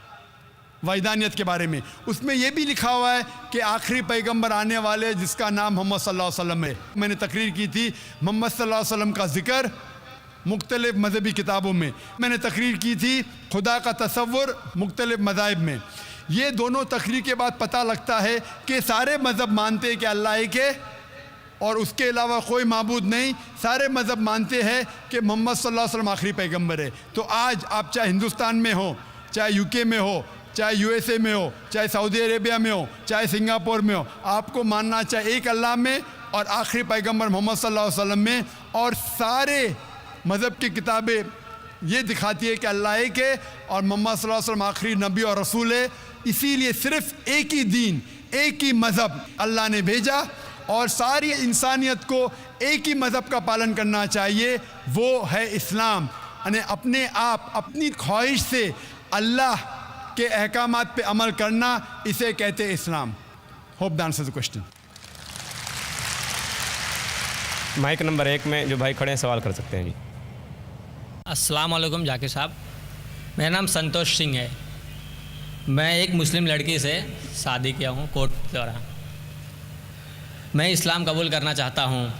Speaker 1: वैदानियत के बारे में उसमें यह भी लिखा हुआ है कि आखिरी पैगंबर आने वाले जिसका नाम मोहम्मद सल्लल्लाहु अलैहि वसल्लम है। मैंने तकरीर की थी मोहम्मद सल्लल्लाहु अलैहि वसल्लम का जिक्र मुख्तलिफ मजहबी किताबों में। मैंने तकरीर की थी खुदा का तसव्वुर मुख्तलिफ मज़ाहिब में। ये दोनों तकरीर के बाद पता लगता है कि सारे मज़हब मानते हैं कि अल्लाह एक है और उसके अलावा कोई माबूद नहीं। सारे मज़हब मानते हैं कि मोहम्मद सल्लल्लाहु अलैहि वसल्लम आखिरी पैगंबर है। तो आज आप चाहे हिंदुस्तान में हो, चाहे यूके में हो, चाहे यूएसए में हो, चाहे सऊदी अरेबिया में हो, चाहे सिंगापुर में हो, आपको मानना चाहे एक अल्लाह में और आखिरी पैगंबर मोहम्मद सल्लल्लाहु अलैहि वसल्लम में। और सारे मज़हब की किताबें ये दिखाती है कि अल्लाह एक है और मोहम्मद सल्लल्लाहु अलैहि वसल्लम आखिरी नबी और रसूल है। इसीलिए सिर्फ एक ही दीन, एक ही मज़हब अल्लाह ने भेजा और सारी इंसानियत को एक ही मज़हब का पालन करना चाहिए, वो है इस्लाम। यानी अपने आप अपनी ख्वाहिश से अल्लाह के अहकामात पे अमल करना, इसे कहते हैं इस्लाम। Hope the answer the question.
Speaker 2: Mic number 1 में जो भाई खड़े हैं सवाल कर सकते हैं जी।
Speaker 9: अस्सलाम वालेकुम जाकिर साहब, मेरा नाम संतोष सिंह है। मैं एक मुस्लिम लड़की से शादी किया हूँ कोर्ट द्वारा। मैं इस्लाम कबूल करना चाहता हूँ।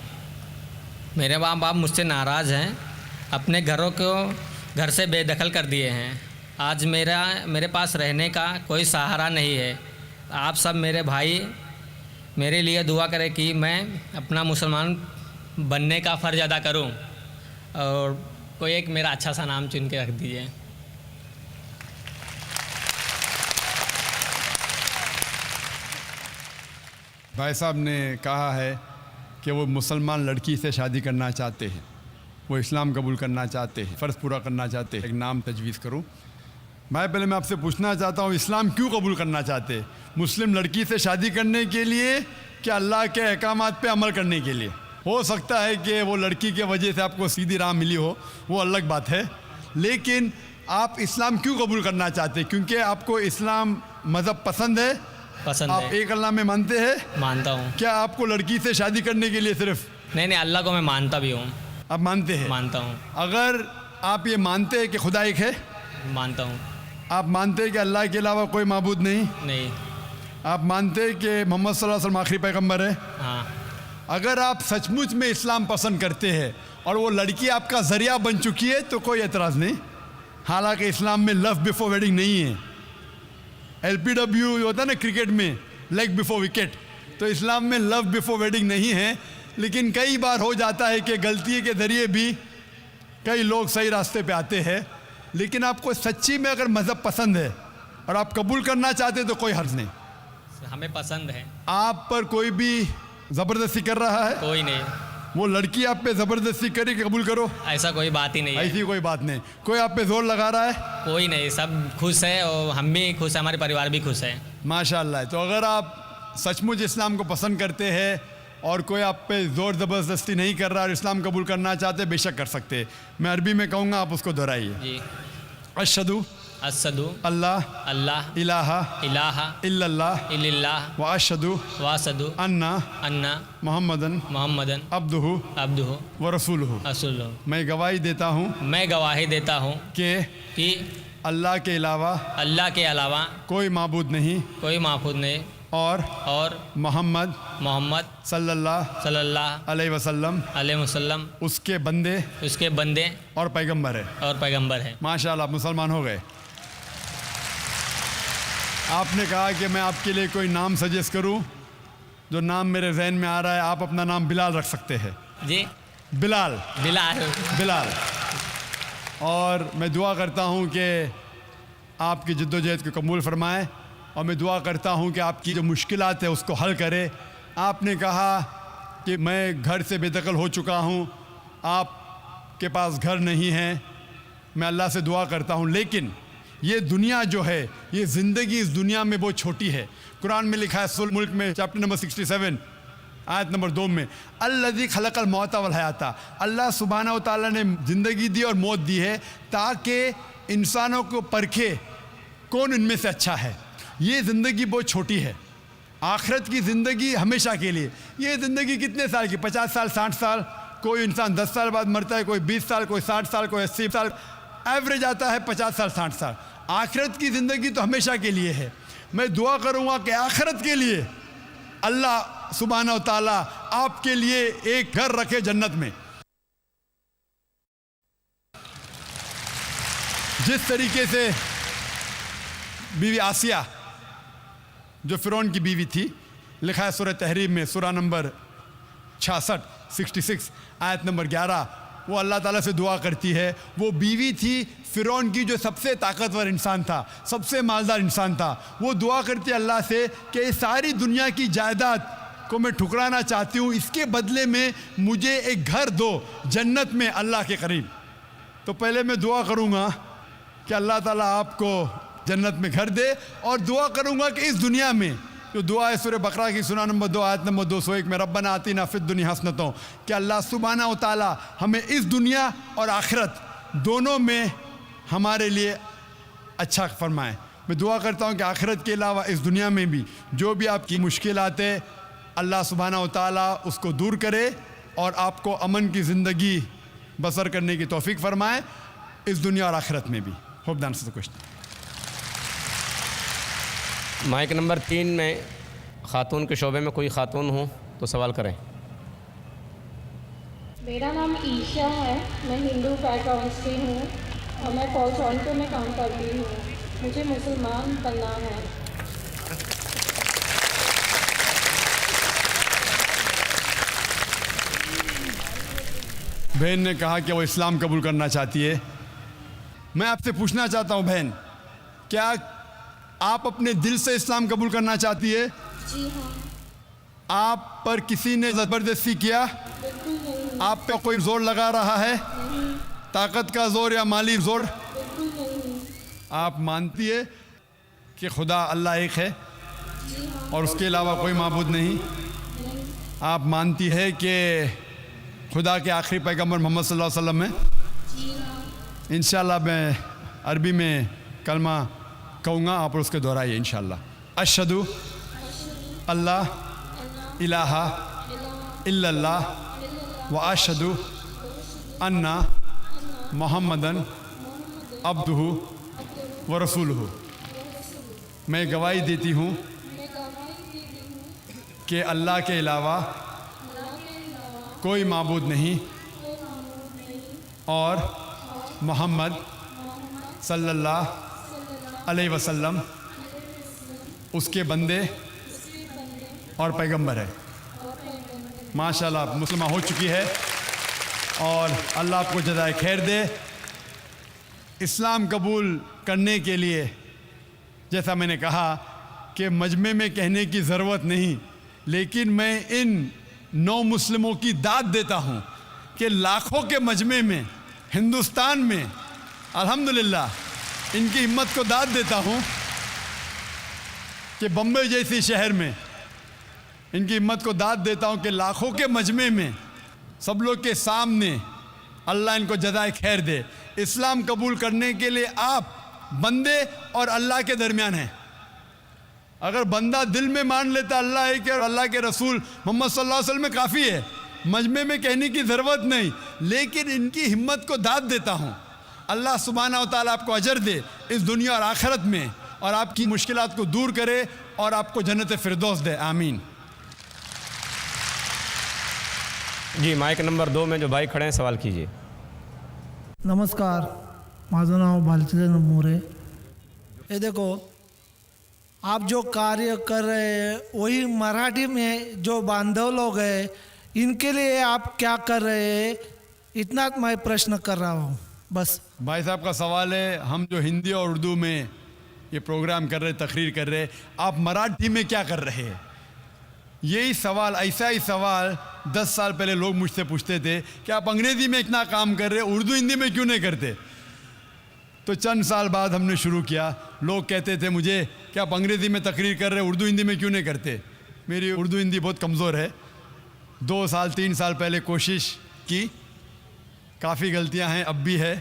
Speaker 9: मेरे माँ बाप मुझसे नाराज़ हैं, अपने घरों को घर से बेदखल कर दिए हैं। आज मेरे पास रहने का कोई सहारा नहीं है। आप सब मेरे भाई मेरे लिए दुआ करें कि मैं अपना मुसलमान बनने का फ़र्ज़ अदा करूं, और कोई एक मेरा अच्छा सा नाम चुन के रख दीजिए।
Speaker 1: भाई साहब ने कहा है कि वो मुसलमान लड़की से शादी करना चाहते हैं, वो इस्लाम कबूल करना चाहते हैं, फ़र्ज़ पूरा करना चाहते हैं। एक नाम तजवीज़ करूं। भाई पहले मैं आपसे पूछना चाहता हूँ, इस्लाम क्यों कबूल करना चाहते हैं? मुस्लिम लड़की से शादी करने के लिए कि अल्लाह के अहकामात पे अमल करने के लिए? हो सकता है कि वो लड़की के वजह से आपको सीधी राह मिली हो, वो अलग बात है, लेकिन आप इस्लाम क्यों कबूल करना चाहते हैं? क्योंकि आपको इस्लाम मज़हब पसंद है?
Speaker 9: पसंद
Speaker 1: आप
Speaker 9: है।
Speaker 1: एक अल्लाह में मानते हैं?
Speaker 9: मानता हूँ।
Speaker 1: क्या आपको लड़की से शादी करने के लिए सिर्फ?
Speaker 9: नहीं, अल्लाह को मैं मानता भी हूँ।
Speaker 1: आप मानते हैं?
Speaker 9: मानता हूँ।
Speaker 1: अगर आप ये मानते हैं कि खुदा एक है,
Speaker 9: मानता हूँ।
Speaker 1: आप मानते हैं कि अल्लाह के अलावा कोई माबूद नहीं,
Speaker 9: नहीं।
Speaker 1: आप मानते हैं कि मोहम्मद सल्लल्लाहु अलैहि वसल्लम आखिरी पैगंबर है,
Speaker 9: हाँ।
Speaker 1: अगर आप सचमुच में इस्लाम पसंद करते हैं और वो लड़की आपका ज़रिया बन चुकी है तो कोई एतराज़ नहीं। हालांकि इस्लाम में लव बिफोर वेडिंग नहीं है। LPW होता है ना क्रिकेट में, लेग बिफोर विकेट, तो इस्लाम में लव बिफोर वेडिंग नहीं है। लेकिन कई बार हो जाता है कि गलती के ज़रिए भी कई लोग सही रास्ते पे आते हैं। लेकिन आपको सच्ची में अगर मज़हब पसंद है और आप कबूल करना चाहते तो कोई हर्ज नहीं।
Speaker 9: हमें पसंद है।
Speaker 1: आप पर कोई भी ज़बरदस्ती कर रहा है?
Speaker 9: कोई नहीं।
Speaker 1: वो लड़की आप पे ज़बरदस्ती करे कि कबूल करो?
Speaker 9: ऐसा कोई बात ही नहीं है।
Speaker 1: ऐसी कोई बात नहीं। कोई आप पे जोर लगा रहा है?
Speaker 9: कोई नहीं, सब खुश है और हम भी खुश हैं, हमारे परिवार भी खुश है।
Speaker 1: माशाअल्लाह। तो अगर आप सचमुच इस्लाम को पसंद करते हैं और कोई आप पे ज़ोर ज़बरदस्ती नहीं कर रहा और इस्लाम कबूल करना चाहते, बेशक कर सकते हैं। मैं अरबी में कहूँगा, आप उसको दोहराइए।
Speaker 9: जी।
Speaker 1: अशहदु
Speaker 9: अस्सदु
Speaker 1: अल्लाह
Speaker 9: अल्लाह
Speaker 1: इलाहा
Speaker 9: इलाहा
Speaker 1: इल्लल्लाह
Speaker 9: इल्लल्लाह
Speaker 1: व अशहदु
Speaker 9: वासदु
Speaker 1: अन्ना
Speaker 9: अन्ना
Speaker 1: मोहम्मदन
Speaker 9: मोहम्मदन
Speaker 1: अब्दुहु
Speaker 9: अब्दुहु
Speaker 1: व रसूलुहु।
Speaker 9: रसूलुहु।
Speaker 1: मैं गवाही देता हूँ
Speaker 9: मैं गवाही देता हूँ
Speaker 1: कि
Speaker 9: अल्लाह
Speaker 1: के अलावा
Speaker 9: के अलावा
Speaker 1: कोई माबूद नहीं
Speaker 9: कोई माबूद नहीं
Speaker 1: और मोहम्मद सल्लल्लाहु अलैहि वसल्लम उसके बंदे और पैगंबर है। माशाअल्लाह, आप मुसलमान हो गए। आपने कहा कि मैं आपके लिए कोई नाम सजेस्ट करूं। जो नाम मेरे जहन में आ रहा है, आप अपना नाम बिलाल रख सकते हैं।
Speaker 9: जी।
Speaker 1: बिलाल।
Speaker 9: बिलाल।
Speaker 1: और मैं दुआ करता हूं कि आपकी जद्दोजहद को कबूल फरमाए, और मैं दुआ करता हूं कि आपकी जो मुश्किलात है उसको हल करे। आपने कहा कि मैं घर से बेदखल हो चुका हूं, आपके पास घर नहीं है। मैं अल्लाह से दुआ करता हूं, लेकिन ये दुनिया जो है, ये ज़िंदगी इस दुनिया में बहुत छोटी है। कुरान में लिखा है सूरह मुल्क में चैप्टर नंबर 67 आयत नंबर 2 में, अल्लज़ी खलक़ल मौत वल हयाता, अल्लाह सुब्हानहू व तआला ने ज़िंदगी दी और मौत दी है ताकि इंसानों को परखे कौन इनमें से अच्छा है। ये ज़िंदगी बहुत छोटी है। आखिरत की ज़िंदगी हमेशा के लिए। ये ज़िंदगी कितने साल की? 50 साल, 60 साल। कोई इंसान 10 साल बाद मरता है, कोई 20 साल, कोई 60 साल, कोई 80 साल। एवरेज आता है 50 साल, 60 साल। आखिरत की ज़िंदगी तो हमेशा के लिए है। मैं दुआ करूँगा कि आखिरत के लिए अल्लाह सुब्हानहू व तआला आपके लिए एक घर रखे जन्नत में। जिस तरीके से बीवी आसिया जो फ़िरौन की बीवी थी, लिखा है सूरह तहरीम में सूरह नंबर 66 आयत नंबर 11, वो अल्लाह ताला से दुआ करती है। वो बीवी थी फ़िरौन की जो सबसे ताकतवर इंसान था, सबसे मालदार इंसान था। वो दुआ करती है अल्लाह से कि इस सारी दुनिया की जायदाद को मैं ठुकराना चाहती हूँ, इसके बदले में मुझे एक घर दो जन्नत में अल्लाह के करीब। तो पहले मैं दुआ करूँगा कि अल्लाह ताला आपको जन्नत में घर दे। और दुआ करूँगा कि इस दुनिया में जो दुआ है सूरह बकरा की सुना नंबर 2 आयत नंबर 201 में, रब्बना आतिना फिद दुनिया हसनतों, कि अल्लाह सुब्हाना व तआला हमें इस दुनिया और आखिरत दोनों में हमारे लिए अच्छा फरमाए। मैं दुआ करता हूँ कि आखिरत के अलावा इस दुनिया में भी जो भी आपकी मुश्किलात है अल्लाह सुब्हाना व तआला उसको दूर करे और आपको अमन की ज़िंदगी बसर करने की तौफीक फरमाए इस दुनिया और आखिरत में भी। Hope the answer the question.
Speaker 2: Mic number 3 में ख़ातून के शोबे में कोई ख़ातून हो तो सवाल करें।
Speaker 10: मेरा नाम ईशा है, मैं हिंदू बैकग्राउंड से हूँ और मैं कॉल टोरंटो में काम करती हूँ। मुझे मुसलमान बनना है।
Speaker 1: बहन ने कहा कि वो इस्लाम कबूल करना चाहती है। मैं आपसे पूछना चाहता हूँ बहन, क्या आप अपने दिल से इस्लाम कबूल करना चाहती है?
Speaker 10: जी हाँ।
Speaker 1: आप पर किसी ने ज़बरदस्ती किया?
Speaker 10: बिल्कुल नहीं।
Speaker 1: आप पे कोई जोर लगा रहा है?
Speaker 10: नहीं।
Speaker 1: ताकत का जोर या माली जोर?
Speaker 10: बिल्कुल नहीं।
Speaker 1: आप मानती है कि खुदा अल्लाह एक है
Speaker 10: जी हाँ।
Speaker 1: और उसके अलावा कोई माबूद नहीं?
Speaker 10: नहीं।
Speaker 1: आप मानती है कि खुदा के आखिरी पैगंबर मोहम्मद सल्लल्लाहु अलैहि वसल्लम है?
Speaker 10: जी हाँ।
Speaker 1: इंशाल्लाह मैं अरबी में कलमा कहूँगा, आप उसके दोहराइए इंशाल्लाह। अशहदु अल्लाह इलाहा इल्लल्लाह व अशहदु अन्ना मुहम्मदन अब्दुहु व रसूलुहु। मैं गवाही देती हूँ कि अल्लाह के अलावा कोई माबूद नहीं और मोहम्मद सल्लल्लाहु अलैहि वसल्लम उसके बंदे और पैगंबर है। माशाल्लाह मुसलमान हो चुकी है और अल्लाह आपको जज़ाए खैर दे। इस्लाम कबूल करने के लिए जैसा मैंने कहा कि मजमे में कहने की ज़रूरत नहीं, लेकिन मैं इन 9 मुस्लिमों की दाद देता हूँ कि लाखों के मजमे में हिंदुस्तान में अल्हम्दुलिल्लाह इनकी हिम्मत को दाद देता हूँ कि बम्बई जैसी शहर में इनकी हिम्मत को दाद देता हूँ कि लाखों के मजमे में सब लोग के सामने अल्लाह इनको जज़ाए खैर दे। इस्लाम कबूल करने के लिए आप बंदे और अल्लाह के दरमियान हैं। अगर बंदा दिल में मान लेता अल्लाह है कि अल्लाह के रसूल मोहम्मद सल्लल्लाहु अलैहि वसल्लम में काफ़ी है, मजमे में कहने की ज़रूरत नहीं, लेकिन इनकी हिम्मत को दाद देता हूँ। अल्लाह सुब्हाना व तआला आपको अजर दे इस दुनिया और आखिरत में और आपकी मुश्किलात को दूर करे और आपको जन्नत फिरदौस दे। आमीन।
Speaker 2: जी माइक नंबर 2 में जो भाई खड़े हैं सवाल कीजिए।
Speaker 11: नमस्कार, माझं नाव भालचंद्र मोरे। ये देखो, आप जो कार्य कर रहे हैं वही मराठी में जो बांधव लोग हैं इनके लिए आप क्या कर रहे हैं, इतना मैं प्रश्न कर रहा हूँ बस।
Speaker 1: भाई साहब का सवाल है, हम जो हिंदी और उर्दू में ये प्रोग्राम कर रहे, तकरीर कर रहे, आप मराठी में क्या कर रहे हैं? यही सवाल, ऐसा ही सवाल 10 साल पहले लोग मुझसे पूछते थे कि आप अंग्रेज़ी में इतना काम कर रहे, उर्दू हिंदी में क्यों नहीं करते? तो चंद साल बाद हमने शुरू किया। लोग कहते थे मुझे कि आप अंग्रेज़ी में तकरीर कर रहे, उर्दू हिंदी में क्यों नहीं करते? मेरी उर्दू हिंदी बहुत कमज़ोर है। 2 साल 3 साल पहले कोशिश की, काफ़ी गलतियां हैं, अब भी है।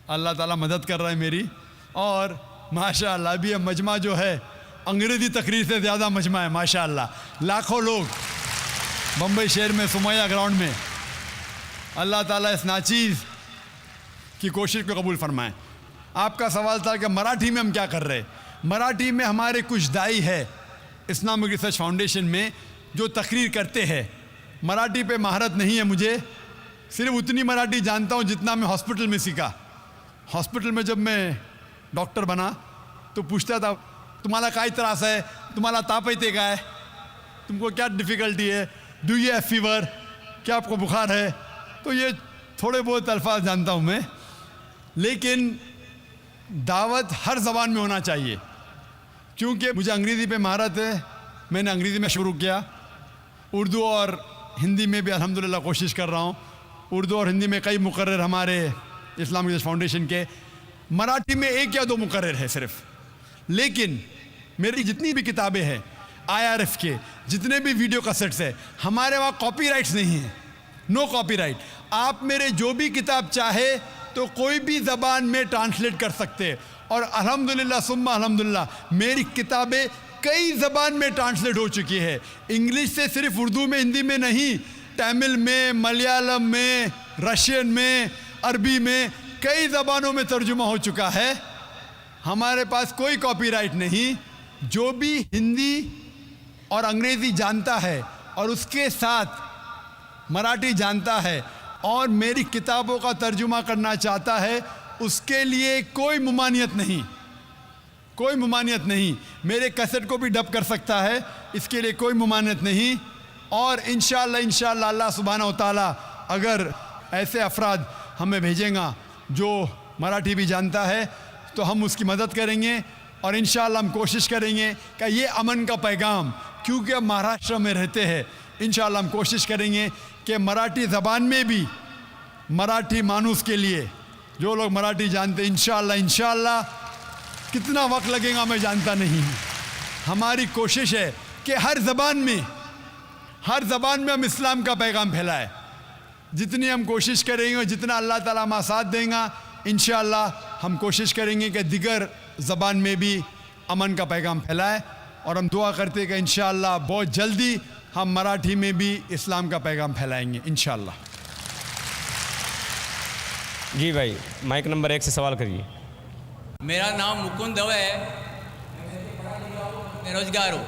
Speaker 1: अल्लाह ताला मदद कर रहा है मेरी, और माशाअल्लाह अभी मजमा जो है अंग्रेज़ी तकरीर से ज़्यादा मजमा है माशाअल्लाह। लाखों लोग बम्बई शहर में सुमैया ग्राउंड में, अल्लाह ताला इस नाचीज़ की कोशिश को कबूल फरमाएं। आपका सवाल था कि मराठी में हम क्या कर रहे हैं। मराठी में हमारे कुछ दाई है इस्लामिक रिसर्च फाउंडेशन में जो तकरीर करते हैं। मराठी पे महारत नहीं है मुझे, सिर्फ उतनी मराठी जानता हूँ जितना मैं हॉस्पिटल में सीखा। हॉस्पिटल में जब मैं डॉक्टर बना तो पूछता था, तुम्हारा काय त्रास है, तुम्हारा ताप येते काय, तुमको क्या डिफ़िकल्टी है, डू यू हैव फीवर, क्या आपको बुखार है? तो ये थोड़े बहुत अल्फाज जानता हूँ मैं, लेकिन दावत हर ज़बान में होना चाहिए। क्योंकि मुझे अंग्रेज़ी पे महारत है, मैंने अंग्रेज़ी में शुरू किया, उर्दू और हिंदी में भी अल्हम्दुलिल्लाह कोशिश कर रहा हूँ। उर्दू और हिंदी में कई मुकर्रर हमारे इस्लामिक रिसर्च फाउंडेशन के मराठी में 1 या 2 मुकर्रर है सिर्फ। लेकिन मेरी जितनी भी किताबें हैं IRF के, जितने भी वीडियो कैसेट्स है, हमारे वहाँ कॉपीराइट्स नहीं है, नो कॉपीराइट। आप मेरे जो भी किताब चाहे तो कोई भी ज़बान में ट्रांसलेट कर सकते हैं। और अल्हम्दुलिल्लाह सुम्मा अल्हम्दुलिल्लाह मेरी किताबें कई ज़बान में ट्रांसलेट हो चुकी है। इंग्लिश से सिर्फ उर्दू में, हिंदी में नहीं, तमिल में, मलयालम में, रशियन में, अरबी में, कई ज़बानों में तर्जुमा हो चुका है। हमारे पास कोई कॉपीराइट नहीं। जो भी हिंदी और अंग्रेज़ी जानता है और उसके साथ मराठी जानता है और मेरी किताबों का तर्जुमा करना चाहता है, उसके लिए कोई मुमानियत नहीं, कोई मुमानियत नहीं। मेरे कैसेट को भी डब कर सकता है, इसके लिए कोई मुमानियत नहीं। और इंशाअल्लाह अल्लाह सुब्हानहू व तआला अगर ऐसे अफराद हमें भेजेगा जो मराठी भी जानता है तो हम उसकी मदद करेंगे। और इंशाअल्लाह हम कोशिश करेंगे कि ये अमन का पैगाम, क्योंकि हम महाराष्ट्र में रहते हैं, इंशाअल्लाह हम कोशिश करेंगे कि मराठी ज़बान में भी मराठी मानूस के लिए, जो लोग मराठी जानते, इंशाअल्लाह कितना वक्त लगेगा मैं जानता नहीं हूँ। हमारी कोशिश है कि हर ज़बान में हम इस्लाम का पैगाम फैलाएं। जितनी हम कोशिश करेंगे, जितना अल्लाह ताला हमारा साथ देगा, इंशाअल्लाह हम कोशिश करेंगे कि दिगर ज़बान में भी अमन का पैगाम फैलाए। और हम दुआ करते हैं कि इंशाअल्लाह बहुत जल्दी हम मराठी में भी इस्लाम का पैगाम फैलाएंगे इंशाअल्लाह।
Speaker 2: जी भाई, माइक नंबर 1 से सवाल करिए।
Speaker 12: मेरा नाम मुकुंद दवे है, बेरोजगार हूँ।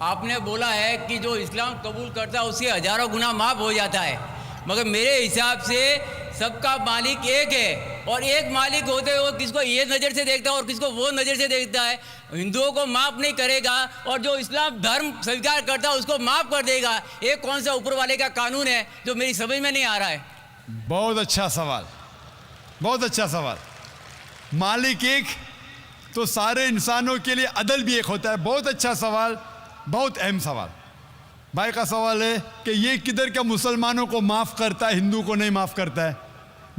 Speaker 12: आपने बोला है कि जो इस्लाम कबूल करता है उससे हज़ारों गुना माफ़ हो जाता है, मगर मेरे हिसाब से सबका मालिक एक है। और एक मालिक होते हुए किसको ये नज़र से देखता है और किसको वो नज़र से देखता है। हिंदुओं को माफ़ नहीं करेगा और जो इस्लाम धर्म स्वीकार करता है उसको माफ़ कर देगा। ये कौन सा ऊपर वाले का कानून है जो मेरी समझ में नहीं आ रहा है।
Speaker 1: बहुत अच्छा सवाल, बहुत अच्छा सवाल। मालिक एक तो सारे इंसानों के लिए अदल भी एक होता है। बहुत अच्छा सवाल, बहुत अहम सवाल। भाई का सवाल है कि ये किधर का मुसलमानों को माफ़ करता है, हिंदू को नहीं माफ़ करता है।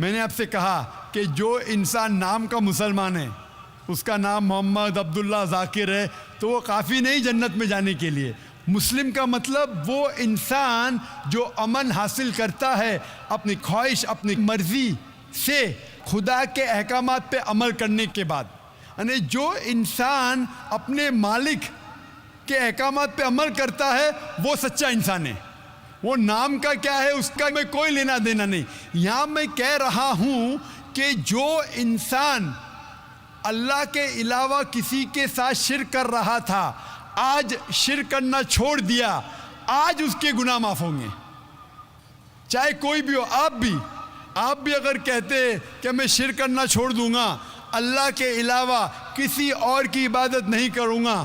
Speaker 1: मैंने आपसे कहा कि जो इंसान नाम का मुसलमान है, उसका नाम मोहम्मद अब्दुल्ला ज़ाकिर है, तो वो काफ़ी नहीं जन्नत में जाने के लिए। मुस्लिम का मतलब वो इंसान जो अमन हासिल करता है अपनी ख्वाहिश, अपनी मर्ज़ी से खुदा के अहकामात पे अमल करने के बाद। यानी जो इंसान अपने मालिक के अहकामात पे अमल करता है वो सच्चा इंसान है। वो नाम का क्या है उसका मैं कोई लेना देना नहीं। यहाँ मैं कह रहा हूँ कि जो इंसान अल्लाह के अलावा किसी के साथ शिर्क कर रहा था, आज शिर्क करना छोड़ दिया, आज उसके गुनाह माफ़ होंगे। चाहे कोई भी हो, आप भी अगर कहते कि मैं शिर्क करना छोड़ दूंगा, अल्लाह के अलावा किसी और की इबादत नहीं करूँगा,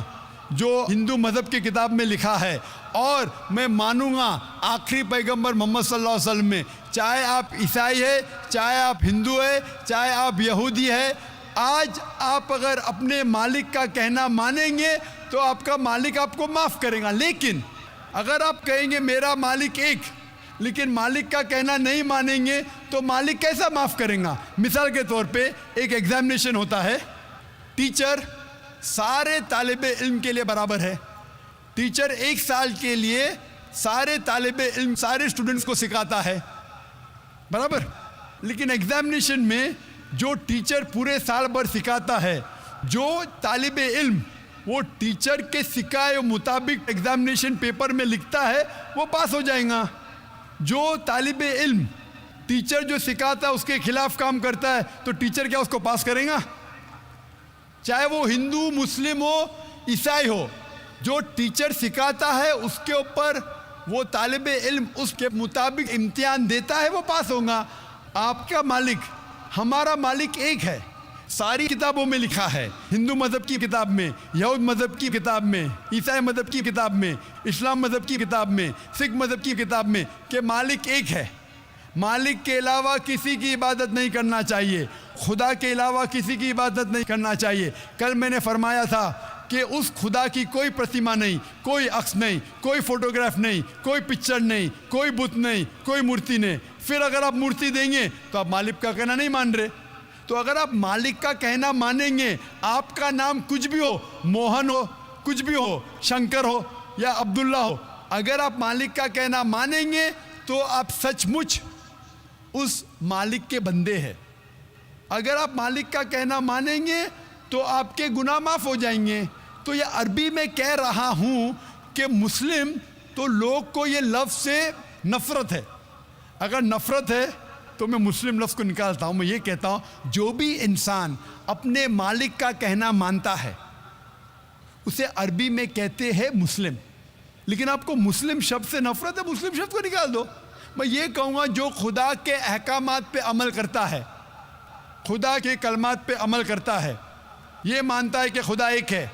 Speaker 1: जो हिंदू मज़हब की किताब में लिखा है, और मैं मानूंगा आखिरी पैगंबर मोहम्मद सल्लल्लाहु अलैहि वसल्लम में, चाहे आप ईसाई है, चाहे आप हिंदू है, चाहे आप यहूदी है, आज आप अगर अपने मालिक का कहना मानेंगे तो आपका मालिक आपको माफ़ करेगा। लेकिन अगर आप कहेंगे मेरा मालिक एक, लेकिन मालिक का कहना नहीं मानेंगे तो मालिक कैसा माफ़ करेगा। मिसाल के तौर पे एक एग्जामिनेशन होता है, टीचर सारे तालिबे इल्म के लिए बराबर है। टीचर 1 साल के लिए सारे तालिबे इल्म, सारे स्टूडेंट्स को सिखाता है, बराबर। लेकिन एग्जामिनेशन में जो टीचर पूरे साल भर सिखाता है, जो तालिबे इल्म वो टीचर के सिखाए मुताबिक एग्जामिनेशन पेपर में लिखता है वो पास हो जाएगा। जो तालिबे इल्म टीचर जो सिखाता है उसके खिलाफ काम करता है तो टीचर क्या उसको पास करेगा? चाहे वो हिंदू, मुस्लिम हो, ईसाई हो, जो टीचर सिखाता है उसके ऊपर वो तालिबे इल्म उसके मुताबिक इम्तिहान देता है, वो पास होगा। आपका मालिक, हमारा मालिक एक है। सारी किताबों में लिखा है, हिंदू मज़हब की किताब में, यहूद मज़हब की किताब में, ईसाई मज़हब की किताब में, इस्लाम मज़हब की किताब में, सिख मज़हब की किताब में कि मालिक एक है। मालिक के अलावा किसी की इबादत नहीं करना चाहिए, खुदा के अलावा किसी की इबादत नहीं करना चाहिए। कल मैंने फरमाया था कि उस खुदा की कोई प्रतिमा नहीं, कोई अक्स नहीं, कोई फोटोग्राफ नहीं, कोई पिक्चर नहीं, कोई बुत नहीं, कोई मूर्ति नहीं। फिर अगर आप मूर्ति देंगे तो आप मालिक का कहना नहीं मान रहे। तो अगर आप मालिक का कहना मानेंगे, आपका नाम कुछ भी हो, मोहन हो, कुछ भी हो, शंकर हो या अब्दुल्ला हो, अगर आप मालिक का कहना मानेंगे तो आप सचमुच उस मालिक के बंदे हैं। अगर आप मालिक का कहना मानेंगे तो आपके गुनाह माफ़ हो जाएंगे। तो ये अरबी में कह रहा हूँ कि मुस्लिम तो लोग को ये लफ्ज़ से नफ़रत है। अगर नफ़रत है तो मैं मुस्लिम लफ्ज़ को निकालता हूँ, मैं ये कहता हूँ जो भी इंसान अपने मालिक का कहना मानता है उसे अरबी में कहते हैं मुस्लिम। लेकिन आपको मुस्लिम शब्द से नफ़रत है, मुस्लिम शब्द को निकाल दो। मैं ये कहूँगा जो खुदा के अहकामात पे अमल करता है, खुदा के कलमात पे अमल करता है, ये मानता है कि खुदा एक है,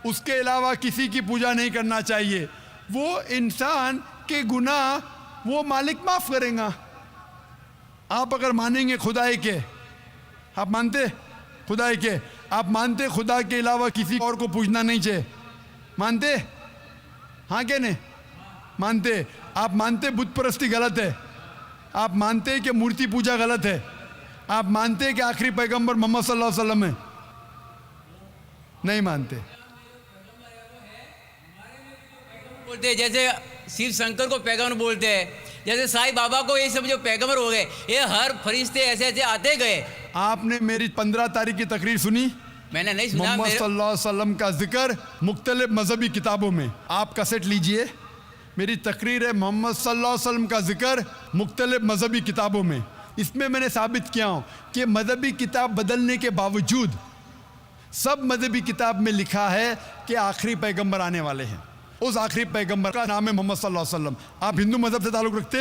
Speaker 1: उसके अलावा किसी की पूजा नहीं करना चाहिए, वो इंसान के गुनाह वो मालिक माफ़ करेगा। आप अगर मानेंगे खुदा एक है, आप मानते खुदा एक है, आप मानते खुदा के अलावा किसी और को पूजना नहीं चाहिए, मानते? हाँ क्या नहीं मानते? आप मानते बुत परस्ती गलत है, आप मानते कि मूर्ति पूजा गलत है, आप मानते कि आखिरी पैगंबर मोहम्मद सल्लल्लाहु अलैहि वसल्लम है? नहीं मानते।
Speaker 12: बोलते हैं जैसे शिव शंकर को पैगंबर बोलते हैं, जैसे साईं बाबा को ये सब जो पैगंबर हो गए, ये हर फरिश्ते ऐसे ऐसे आते गए। आपने
Speaker 1: मेरी 15 तारीख की तकरीर सुनी?
Speaker 12: मैंने नहीं सुना।
Speaker 1: मोहम्मद सल्लल्लाहु अलैहि वसल्लम का जिक्र मुख्तलिफ मजहबी किताबों में, आप कैसेट लीजिए, मेरी तकरीर है मोहम्मद सल्लल्लाहु अलैहि वसल्लम का जिक्र मुख्तलिफ मजहबी किताबों में। इसमें मैंने साबित किया हूँ कि मजहबी किताब बदलने के बावजूद सब मजहबी किताब में लिखा है कि आखिरी पैगंबर आने वाले हैं। उस आखिरी पैगंबर का नाम है मोहम्मद सल्लल्लाहु अलैहि वसल्लम। आप हिंदू मजहब से ताल्लुक़ रखते?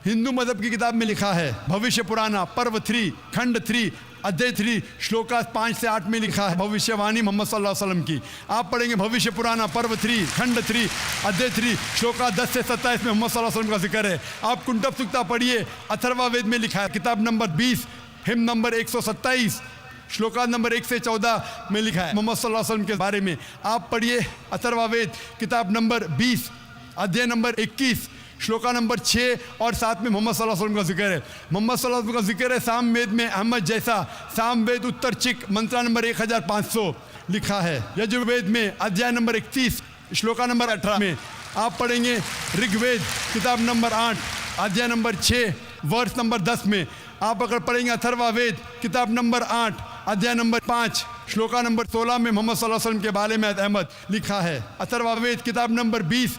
Speaker 1: हिंदू मजहब की किताब में लिखा है, भविष्य पुराना पर्व 3 खंड 3 अध्याय 3 श्लोका 5 से 8 में लिखा है भविष्यवाणी मोहम्मद सल्लल्लाहु अलैहि वसल्लम की। आप पढ़ेंगे भविष्य पुराना पर्व 3 खंड 3 अध्याय 3 श्लोका 10 से 27 में मोहम्मद सल्लल्लाहु अलैहि वसल्लम का जिक्र है। आप कुंटब सुक्ता पढ़िए, अथर्वा वेद में लिखा है, किताब number 20 him number 127 shloka number 1 से 14 में लिखा है मोहम्मद सल्लल्लाहु अलैहि वसल्लम के बारे में। आप पढ़िए अथर्वा वेद किताब नंबर 20 अध्याय नंबर 21 श्लोका नंबर 6 और 7 में मोहम्मद सल्लल्लाहु अलैहि वसल्लम का जिक्र है। मोहम्मद सल्लल्लाहु अलैहि वसल्लम का जिक्र है साम वेद में अहमद जैसा, साम वेद उत्तर चिक मंत्रा नंबर 1500 लिखा है। यजुर्वेद में अध्याय नंबर 31 श्लोका नंबर 18 में। आप पढ़ेंगे ऋग्वेद किताब नंबर 8 अध्याय नंबर 6 वर्ष नंबर 10 में। आप अगर पढ़ेंगे अथर्वा वेद किताब नंबर 8 अध्याय नंबर 5 श्लोका नंबर 16 में मोहम्मद सल्लल्लाहु अलैहि वसल्लम के बारे में अहमद लिखा है। अथर्वा वेद किताब नंबर 20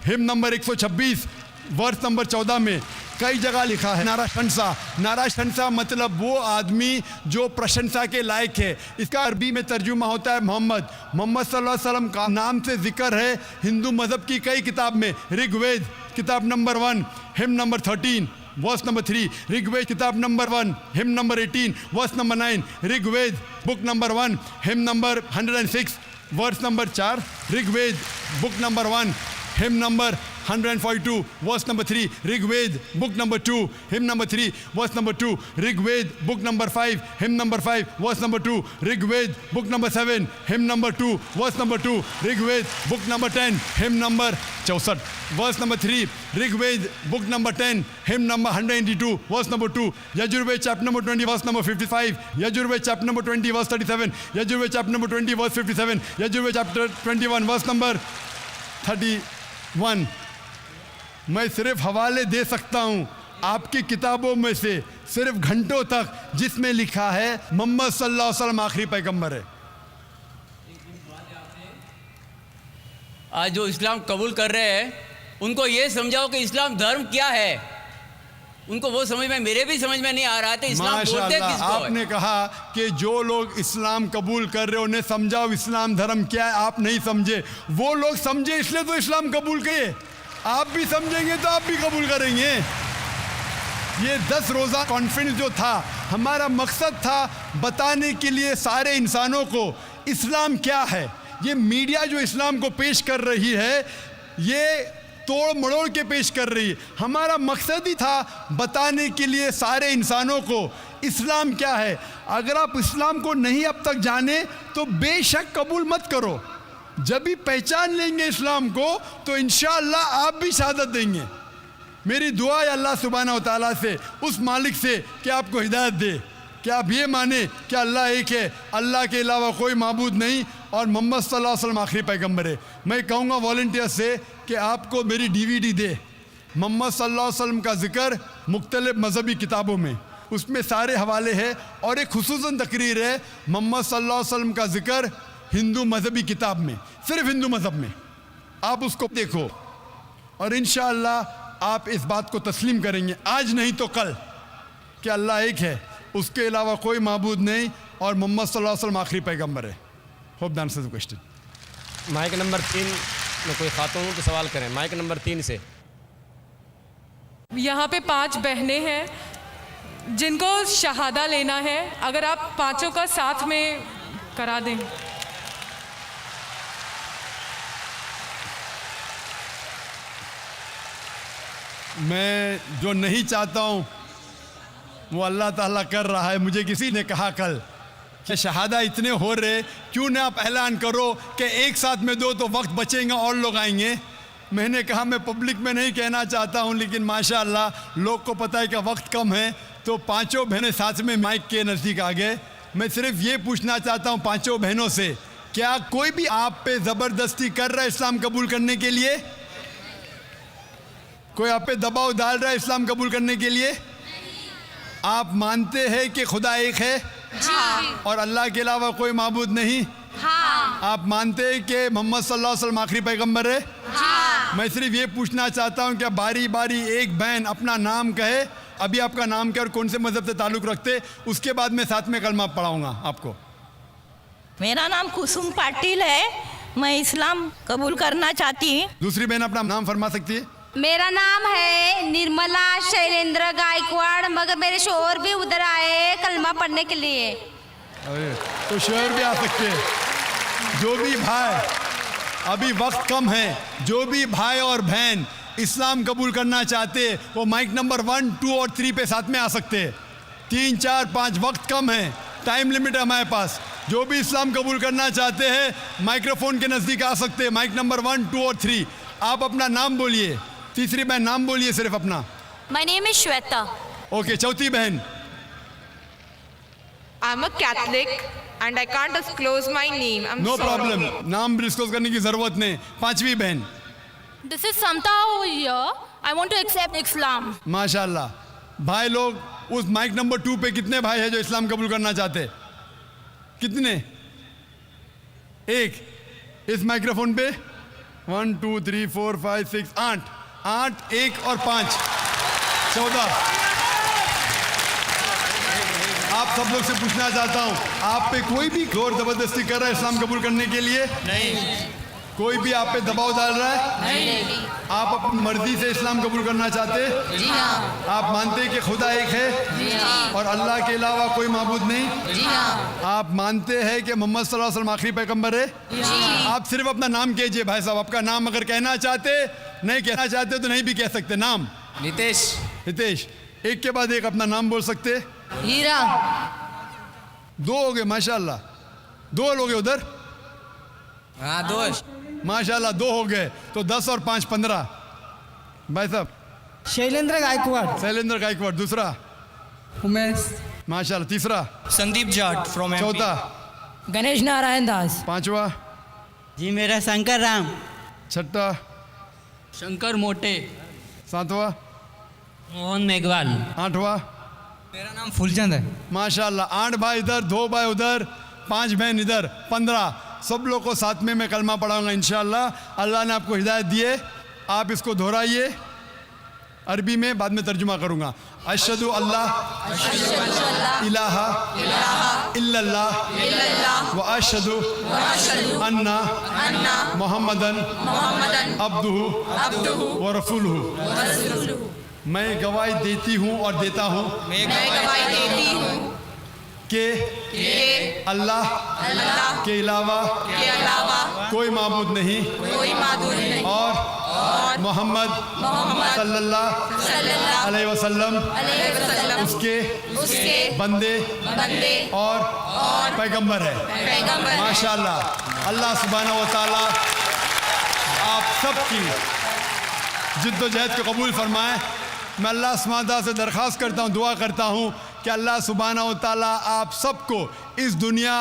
Speaker 1: हिम नंबर 126 वर्ष नंबर 14 में कई जगह लिखा है नाराशंसा। नाराशंसा मतलब वो आदमी जो प्रशंसा के लायक है। इसका अरबी में तर्जुमा होता है मोहम्मद। मोहम्मद सल्लल्लाहु अलैहि वसल्लम का नाम से जिक्र है हिंदू मज़हब की कई किताब में। ऋग्वेद किताब number 1 hymn number 13 verse number 3, Rigveda किताब number 1 hymn number 18 verse number 9, Rigveda book number 1 hymn number 106 verse number 4, Rigveda book number 1 hymn number 142 verse number 3, Rigveda book number 2 hymn number 3 verse number 2, Rigveda book number 5 hymn number 5 verse number 2, Rigveda book number 7 hymn number 2 verse number 2, Rigveda book number 10 hymn number 64 verse number 3, Rigveda book number 10 hymn number 182 verse number 2, Yajurveda chapter number 20 verse number 55, Yajurveda chapter number 20 verse 37, Yajurveda chapter number 20 verse 57, Yajurveda chapter 21 verse number 31। मैं सिर्फ हवाले दे सकता हूँ आपकी किताबों में से सिर्फ घंटों तक जिसमें लिखा है मोहम्मद सल्लल्लाहु अलैहि वसल्लम आखिरी पैगंबर है।
Speaker 12: आज जो इस्लाम कबूल कर रहे हैं उनको ये समझाओ कि इस्लाम धर्म क्या है। उनको वो समझ में, मेरे भी समझ में नहीं आ रहा था इस्लाम बोलते किसको है।
Speaker 1: आपने कहा कि जो लोग इस्लाम कबूल कर रहे हैं उन्हें समझाओ इस्लाम धर्म क्या है। आप नहीं समझे, वो लोग समझे इसलिए तो इस्लाम कबूल किए। आप भी समझेंगे तो आप भी कबूल करेंगे। ये 10 रोज़ा कॉन्फ्रेंस जो था, हमारा मकसद था बताने के लिए सारे इंसानों को इस्लाम क्या है। ये मीडिया जो इस्लाम को पेश कर रही है ये तोड़ मड़ोड़ के पेश कर रही है। हमारा मकसद ही था बताने के लिए सारे इंसानों को इस्लाम क्या है। अगर आप इस्लाम को नहीं अब तक जाने तो बेशक कबूल मत करो। जब भी पहचान लेंगे इस्लाम को तो इंशाअल्लाह आप भी शहादत देंगे। मेरी दुआ है अल्लाह सुब्हानहू व तआला से, उस मालिक से कि आपको हिदायत दे, कि आप ये माने कि अल्लाह एक है, अल्लाह के अलावा कोई माबूद नहीं और मोहम्मद सल्लल्लाहु अलैहि वसल्लम आखिरी पैगंबर है। मैं कहूँगा वॉलंटियर से कि आपको मेरी DVD दे, मोहम्मद सल्लल्लाहु अलैहि वसल्लम का जिक्र मुख्तलिफ मजहबी किताबों में, उसमें सारे हवाले हैं और एक खुसूसन तकरीर है मोहम्मद सल्लल्लाहु अलैहि वसल्लम का जिक्र हिंदू मजहबी किताब में, सिर्फ हिंदू मजहब में। आप उसको देखो और इंशाअल्लाह आप इस बात को तस्लीम करेंगे, आज नहीं तो कल, कि अल्लाह एक है, उसके अलावा कोई माबूद नहीं और मोहम्मद सल्लल्लाहु अलैहि वसल्लम आखिरी पैगंबर है। Hope the answer the question.
Speaker 2: Mic number 3 में कोई खातून हो तो सवाल करें। माइक नंबर 3 से।
Speaker 5: यहाँ पे 5 बहनें हैं जिनको शहादा लेना है, अगर आप पांचों का साथ में करा दें।
Speaker 1: मैं जो नहीं चाहता हूँ वो अल्लाह ताला कर रहा है। मुझे किसी ने कहा कल कि शहादा इतने हो रहे, क्यों ना आप ऐलान करो कि एक साथ में दो तो वक्त बचेगा और लोग आएंगे। मैंने कहा मैं पब्लिक में नहीं कहना चाहता हूँ, लेकिन माशाअल्लाह लोग को पता है कि वक्त कम है, तो पांचों बहनें साथ में माइक के नज़दीक आ गए। मैं सिर्फ ये पूछना चाहता हूँ पांचों बहनों से, क्या कोई भी आप पे ज़बरदस्ती कर रहा है इस्लाम कबूल करने के लिए? कोई आप पे दबाव डाल रहा है इस्लाम कबूल करने के लिए? आप मानते हैं कि खुदा एक है? हाँ। और अल्लाह के अलावा कोई माबूद नहीं? हाँ। आप मानते हैं कि मोहम्मद सल्लल्लाहु अलैहि वसल्लम आखिरी पैगंबर है? हाँ। मैं सिर्फ ये पूछना चाहता हूँ कि बारी बारी एक बहन अपना नाम कहे, अभी आपका नाम क्या और कौन से मज़हब से ताल्लुक़ रखते, उसके बाद मैं साथ में कलमा पढ़ाऊँगा आपको।
Speaker 13: मेरा नाम कुसुम पाटिल है, मैं इस्लाम कबूल करना चाहती हूँ।
Speaker 1: दूसरी बहन अपना नाम फरमा सकती है?
Speaker 14: मेरा नाम है निर्मला शैलेंद्र गायकवाड़, मगर मेरे शोहर भी उधर आए कलमा पढ़ने के लिए।
Speaker 1: अरे तो शोहर भी आ सकते हैं। जो भी भाई, अभी वक्त कम है, जो भी भाई और बहन इस्लाम कबूल करना चाहते वो माइक नंबर 1, 2 और 3 पे साथ में आ सकते हैं। 3, 4, 5 वक्त कम है, टाइम लिमिट है हमारे पास। जो भी इस्लाम कबूल करना चाहते हैं माइक्रोफोन के नज़दीक आ सकते हैं, माइक नंबर 1, 2 और 3। आप अपना नाम बोलिए। तीसरी बहन नाम बोलिए सिर्फ अपना।
Speaker 14: My name is Shweta.
Speaker 1: Okay, चौथी बहन।
Speaker 5: I'm a Catholic and I can't disclose my name. I'm
Speaker 1: no
Speaker 5: sorry.
Speaker 1: Problem, नाम डिस्क्लोज करने की जरूरत नहीं। पांचवी बहन।
Speaker 14: This is Samta over here. I want to accept Islam.
Speaker 1: माशाल्लाह। भाई लोग उस माइक नंबर 2 पे कितने भाई हैं जो इस्लाम कबूल करना चाहते? कितने? एक। इस माइक्रोफोन पे 1, 2, 3, 4, 5, 6, 8, 1 और 5, 14। आप सब लोग से पूछना चाहता हूँ, आप पे कोई भी जोर जबरदस्ती कर रहा है इस्लाम कबूल करने के लिए? नहीं। कोई भी आप पे दबाव डाल रहा है? नहीं। आप अपनी मर्जी से इस्लाम कबूल करना चाहते? जी हाँ। आप मानते हैं कि खुदा एक है? जी हाँ। और अल्लाह के अलावा कोई माबूद नहीं? जी हाँ। आप मानते हैं कि मोहम्मद सल्लल्लाहु अलैहि वसल्लम आखिरी पैगंबर है? जी। आप सिर्फ अपना नाम कीजिए भाई साहब। आपका नाम अगर कहना चाहते, नहीं कहना चाहते तो नहीं भी कह सकते। नाम?
Speaker 12: नितेश।
Speaker 1: हितेश। एक के बाद एक अपना नाम बोल सकते?
Speaker 13: हीरा।
Speaker 1: 2 हो गए माशाल्लाह। 2 लोग उधर?
Speaker 12: हाँ, 2
Speaker 1: माशाल्लाह 2 हो गए, तो 10 और 5, 15। भाई साहब?
Speaker 11: शैलेंद्र गायकवाड़।
Speaker 1: शैलेंद्र गायकवाड़। दूसरा?
Speaker 11: उमेश।
Speaker 1: माशाल्लाह। तीसरा?
Speaker 9: संदीप जाट फ्रॉम
Speaker 1: चौथा?
Speaker 8: गणेश नारायण दास।
Speaker 1: पांचवा?
Speaker 13: जी मेरा शंकर राम।
Speaker 1: छठा?
Speaker 9: शंकर मोटे।
Speaker 1: सातवां?
Speaker 9: मोहन मेघवाल।
Speaker 1: आठवां?
Speaker 3: मेरा नाम फूलचंद है।
Speaker 1: माशाल्लाह। 8 भाई इधर, 2 भाई उधर, 5 बहन इधर, 15। सब लोग को साथ में मैं कलमा पढ़ाऊंगा इंशाअल्लाह। अल्लाह ने आपको हिदायत दी है, आप इसको दोहराइए अरबी में, बाद में तर्जुमा करूंगा। अशहदु अल्लाह इलाहा इल्लल्लाह व अशहदु अन्ना मुहम्मदन अब्दुहु व रसूलुहु। मैं गवाही देती हूँ और देता हूँ कि अल्लाह के अलावा कोई माबूद नहीं और मोहम्मद सल्लल्लाहु अलैहि वसल्लम उसके बंदे और पैगंबर है। माशाल्लाह। अल्लाह सुब्हानहू व तआला आप सबकी जिद्दोजहद को कबूल फरमाए। मैं अल्लाह सुब्हानहू व तआला से दरख्वास्त करता हूँ, दुआ करता हूँ कि अल्लाह सुब्हाना व तआला आप सबको इस दुनिया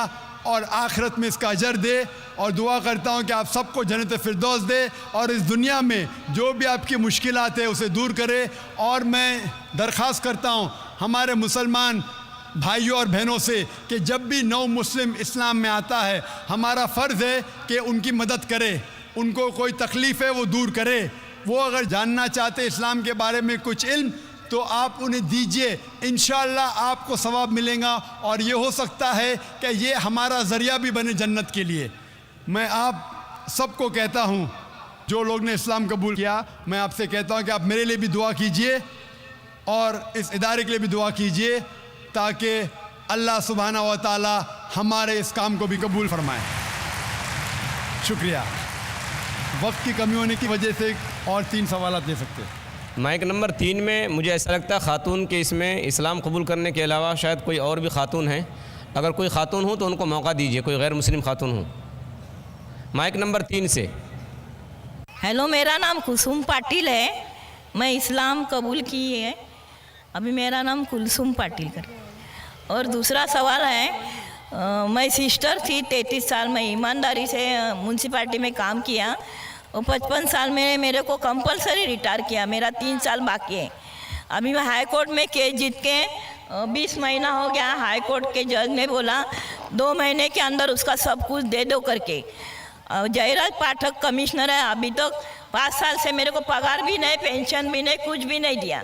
Speaker 1: और आखिरत में इसका अजर दे, और दुआ करता हूँ कि आप सबको जन्नत फिरदौस दे और इस दुनिया में जो भी आपकी मुश्किलात है उसे दूर करे। और मैं दरख्वास्त करता हूँ हमारे मुसलमान भाइयों और बहनों से कि जब भी नौ मुस्लिम इस्लाम में आता है, हमारा फ़र्ज़ है कि उनकी मदद करे, उनको कोई तकलीफ़ है वो दूर करे। वो अगर जानना चाहते इस्लाम के बारे में कुछ इल्म तो आप उन्हें दीजिए, इंशाअल्लाह आपको सवाब मिलेगा, और ये हो सकता है कि ये हमारा ज़रिया भी बने जन्नत के लिए। मैं आप सबको कहता हूँ जो लोग ने इस्लाम कबूल किया, मैं आपसे कहता हूँ कि आप मेरे लिए भी दुआ कीजिए और इस इदारे के लिए भी दुआ कीजिए ताकि अल्लाह सुब्हाना व तआला हमारे इस काम को भी कबूल फरमाए। शुक्रिया। वक्त की कमी होने की वजह से और 3 सवाल ले सकते हैं।
Speaker 2: माइक नंबर 3 में मुझे ऐसा लगता है ख़ातून के इसमें इस्लाम कबूल करने के अलावा शायद कोई और भी ख़ातून हैं। अगर कोई ख़ातून हो तो उनको मौका दीजिए, कोई गैर मुस्लिम ख़ातून हो। माइक नंबर 3 से।
Speaker 13: हेलो, मेरा नाम कुसुम पाटिल है, मैं इस्लाम कबूल की है। अभी मेरा नाम कुलसुम पाटिल कर। और दूसरा सवाल है, मैं सिस्टर थी, 33 साल में ईमानदारी से म्यूनसिपाल्टी में काम किया और 55 साल में मेरे को कंपलसरी रिटायर किया। मेरा 3 साल बाकी है। अभी मैं हाई कोर्ट में केस जीत के 20 महीना हो गया। हाई कोर्ट के जज ने बोला 2 महीने के अंदर उसका सब कुछ दे दो करके। जयराज पाठक कमिश्नर है, अभी तक 5 साल से मेरे को पगार भी नहीं, पेंशन भी नहीं, कुछ भी नहीं दिया।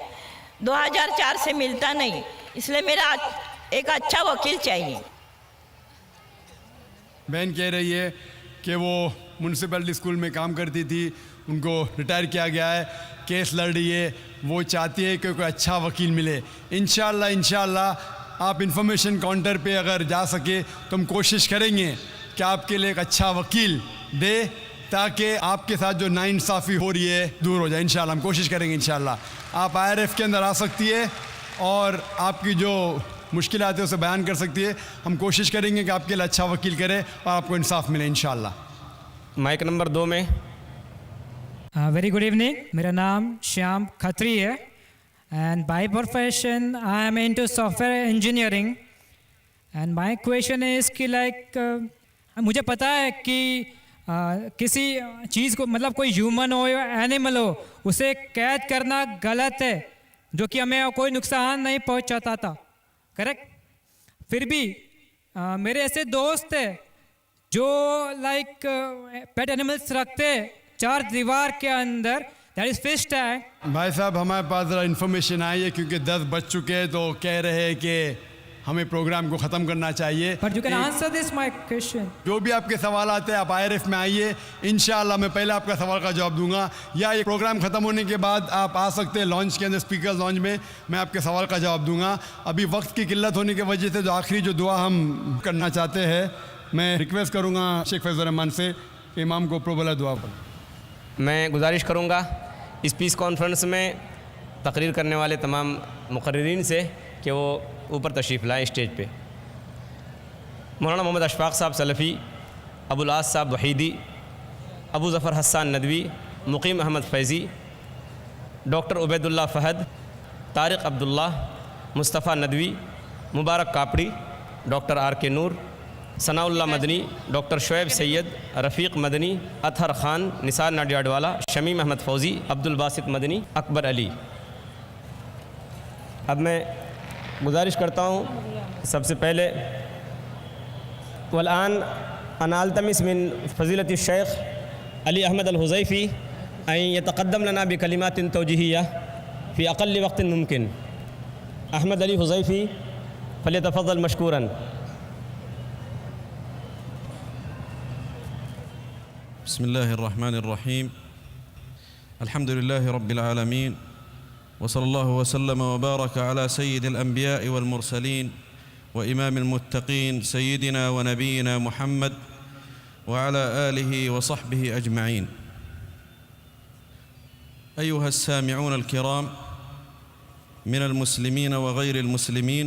Speaker 13: 2004 से मिलता नहीं, इसलिए मेरा एक अच्छा वकील चाहिए।
Speaker 1: बहन कह रही है कि वो म्यूनसिपैलिटी स्कूल में काम करती थी, उनको रिटायर किया गया है, केस लड़ रही है, वो चाहती है कि कोई अच्छा वकील मिले। इंशाअल्लाह आप इंफॉर्मेशन काउंटर पे अगर जा सके तो हम कोशिश करेंगे कि आपके लिए एक अच्छा वकील दे ताकि आपके साथ जो नाइंसाफ़ी हो रही है दूर हो जाए। इंशाअल्लाह हम कोशिश करेंगे। इंशाअल्लाह आप IRF के अंदर आ सकती है और आपकी जो मुश्किलात है उसे बयान कर सकती है। हम कोशिश करेंगे कि आपके लिए अच्छा वकील करे और आपको इंसाफ मिले इंशाअल्लाह।
Speaker 2: माइक नंबर 2 में।
Speaker 15: वेरी गुड इवनिंग, मेरा नाम श्याम खत्री है and by profession I am into software engineering and my question is कि लाइक मुझे पता है कि किसी चीज़ को, मतलब कोई ह्यूमन हो या एनिमल हो, उसे कैद करना गलत है, जो कि हमें कोई नुकसान नहीं पहुंचाता था, करेक्ट। फिर भी मेरे ऐसे दोस्त हैं जो लाइक पेट एनिमल्स रखते हैं 4 दीवार के अंदर, दैट इज फिश टैंक।
Speaker 1: भाई साहब हमारे पास ज़रा इन्फॉर्मेशन आई है क्योंकि 10 बज चुके हैं, तो कह रहे हैं कि हमें प्रोग्राम को ख़त्म करना चाहिए।
Speaker 15: But you can answer this my question.
Speaker 1: जो भी आपके सवाल आते हैं आप IRF में आइए, इंशाअल्लाह मैं पहले आपका सवाल का जवाब दूंगा, या ये प्रोग्राम ख़त्म होने के बाद आप आ सकते हैं लॉन्च के अंदर, स्पीकर लॉन्च में, मैं आपके सवाल का जवाब दूंगा। अभी वक्त की किल्लत होने की वजह से जो आखिरी जो दुआ हम करना चाहते हैं, मैं रिक्वेस्ट करूँगा शेख फैज़ुर रहमान से कि इमाम को प्रोबला दुआ पढ़ें।
Speaker 2: मैं गुजारिश करूँगा इस पीस कॉन्फ्रेंस में तकरीर करने वाले तमाम मुकर्रिरीन से कि वो ऊपर तशरीफ़ लाएँ स्टेज पे। मौलाना मोहम्मद अशफाक साहब सलफ़ी, अबुल आस साहब वहीदी, अबू ज़फ़र हसन नदवी, मुकीम अहमद फैज़ी, डॉक्टर उबैदुल्लाह फ़हद, तारिक अब्दुल्ला, मुस्तफ़ा नदवी, मुबारक कापड़ी, डॉक्टर RK नूर, सनाउल्लाह मदनी, डॉक्टर शुएब सैयद, रफ़ीक मदनी, अतहर ख़ान, निसार नाडियाडवाला, शमीम अहमद फ़ौज़ी, अब्दुल बासित मदनी, अकबर अली। अब मैं गुजारिश करता हूँ सबसे पहले वलान अनालतमिस मिन फ़ज़ीलत शेख अली अहमद अल हुज़ैफ़ी अन यतक़द्दम लना बिकलिमातिन तौजीहिया फ़ी अक़ल्ल वक़्तिन मुमकिन। अहमद अली हुज़ैफ़ी फ़लियतफ़ज़्ज़ल मशकूरन।
Speaker 16: बिस्मिल्लाहिर्रहमानिर्रहीम, अल्हम्दुलिल्लाहि रब्बिल आलमीन, वसल्लल्लाहु वसल्लम वबारक अला सय्यिदिल अंबिया'i वल मुरसलीन व इमामिल मुत्तक़ीन सय्यिदिना व नबीना मुहम्मद व अला आलिहि व सहबिहि अजमईन। अय्युहा अस्सामिऊन अलकिराम मिनल मुस्लिमीन व गैरिल मुस्लिमीन,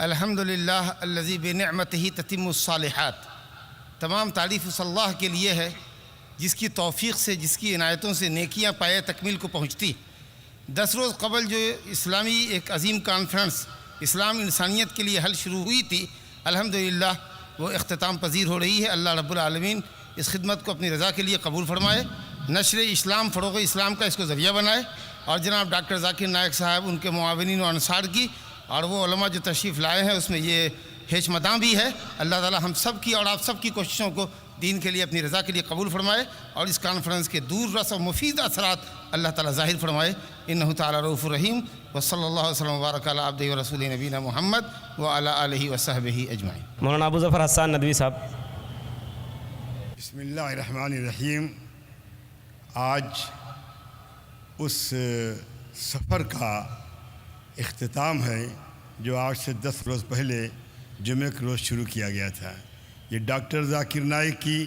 Speaker 17: अल्हम्दुलिल्लाह अल्लज़ी बिनिअमतिही ततिम्मुस्सालिहात। तमाम तारीफ़ उस अल्लाह के लिए है जिसकी तौफ़ीक़ से, जिसकी इनायतों से नेकियां पाए तकमील को पहुँचती। 10 रोज़ कबल जो इस्लामी एक अजीम कॉन्फ्रेंस इस्लाम इंसानियत के लिए हल शुरू हुई थी, अल्हम्दुलिल्लाह वो इख्तिताम पजीर हो रही है। अल्लाह रब्बुल आलमीन इस खिदमत को अपनी रज़ा के लिए कबूल फरमाए, नशर इस्लाम, फ़रोग़ इस्लाम का इसको ज़रिया बनाए। और जनाब डॉक्टर ज़ाकिर नायक साहब, उनके मुआविनीन व अंसार की और वो उलमा जो तशरीफ़ लाए हैं उसमें ये हेचमदां भी है। अल्लाह ताला हम सब की और आप सब की कोशिशों को दीन के लिए अपनी रज़ा के लिए कबूल फरमाए और इस कॉन्फ्रेंस के दूर रस और मुफीद असरात अल्लाह ताला ज़ाहिर फरमाए। इन्नहु ताला रऊफ़ुर रहीम व सल्लल्लाहु अलैहि वसल्लम व बारक अला अब्दिही व रसूलिही नबीना मुहम्मद व अला आलिहि व सहबिही अजमाइन।
Speaker 2: मौलाना अबू ज़फ़र हसन नदवी साहब।
Speaker 18: बिस्मिल्लाहिर्रहमानिर्रहीम। आज उस सफ़र का इख्तिताम है जो आज से 10 रोज़ पहले जुमे के रोज़ शुरू किया गया था। ये डॉक्टर ज़ाकिर नाइक की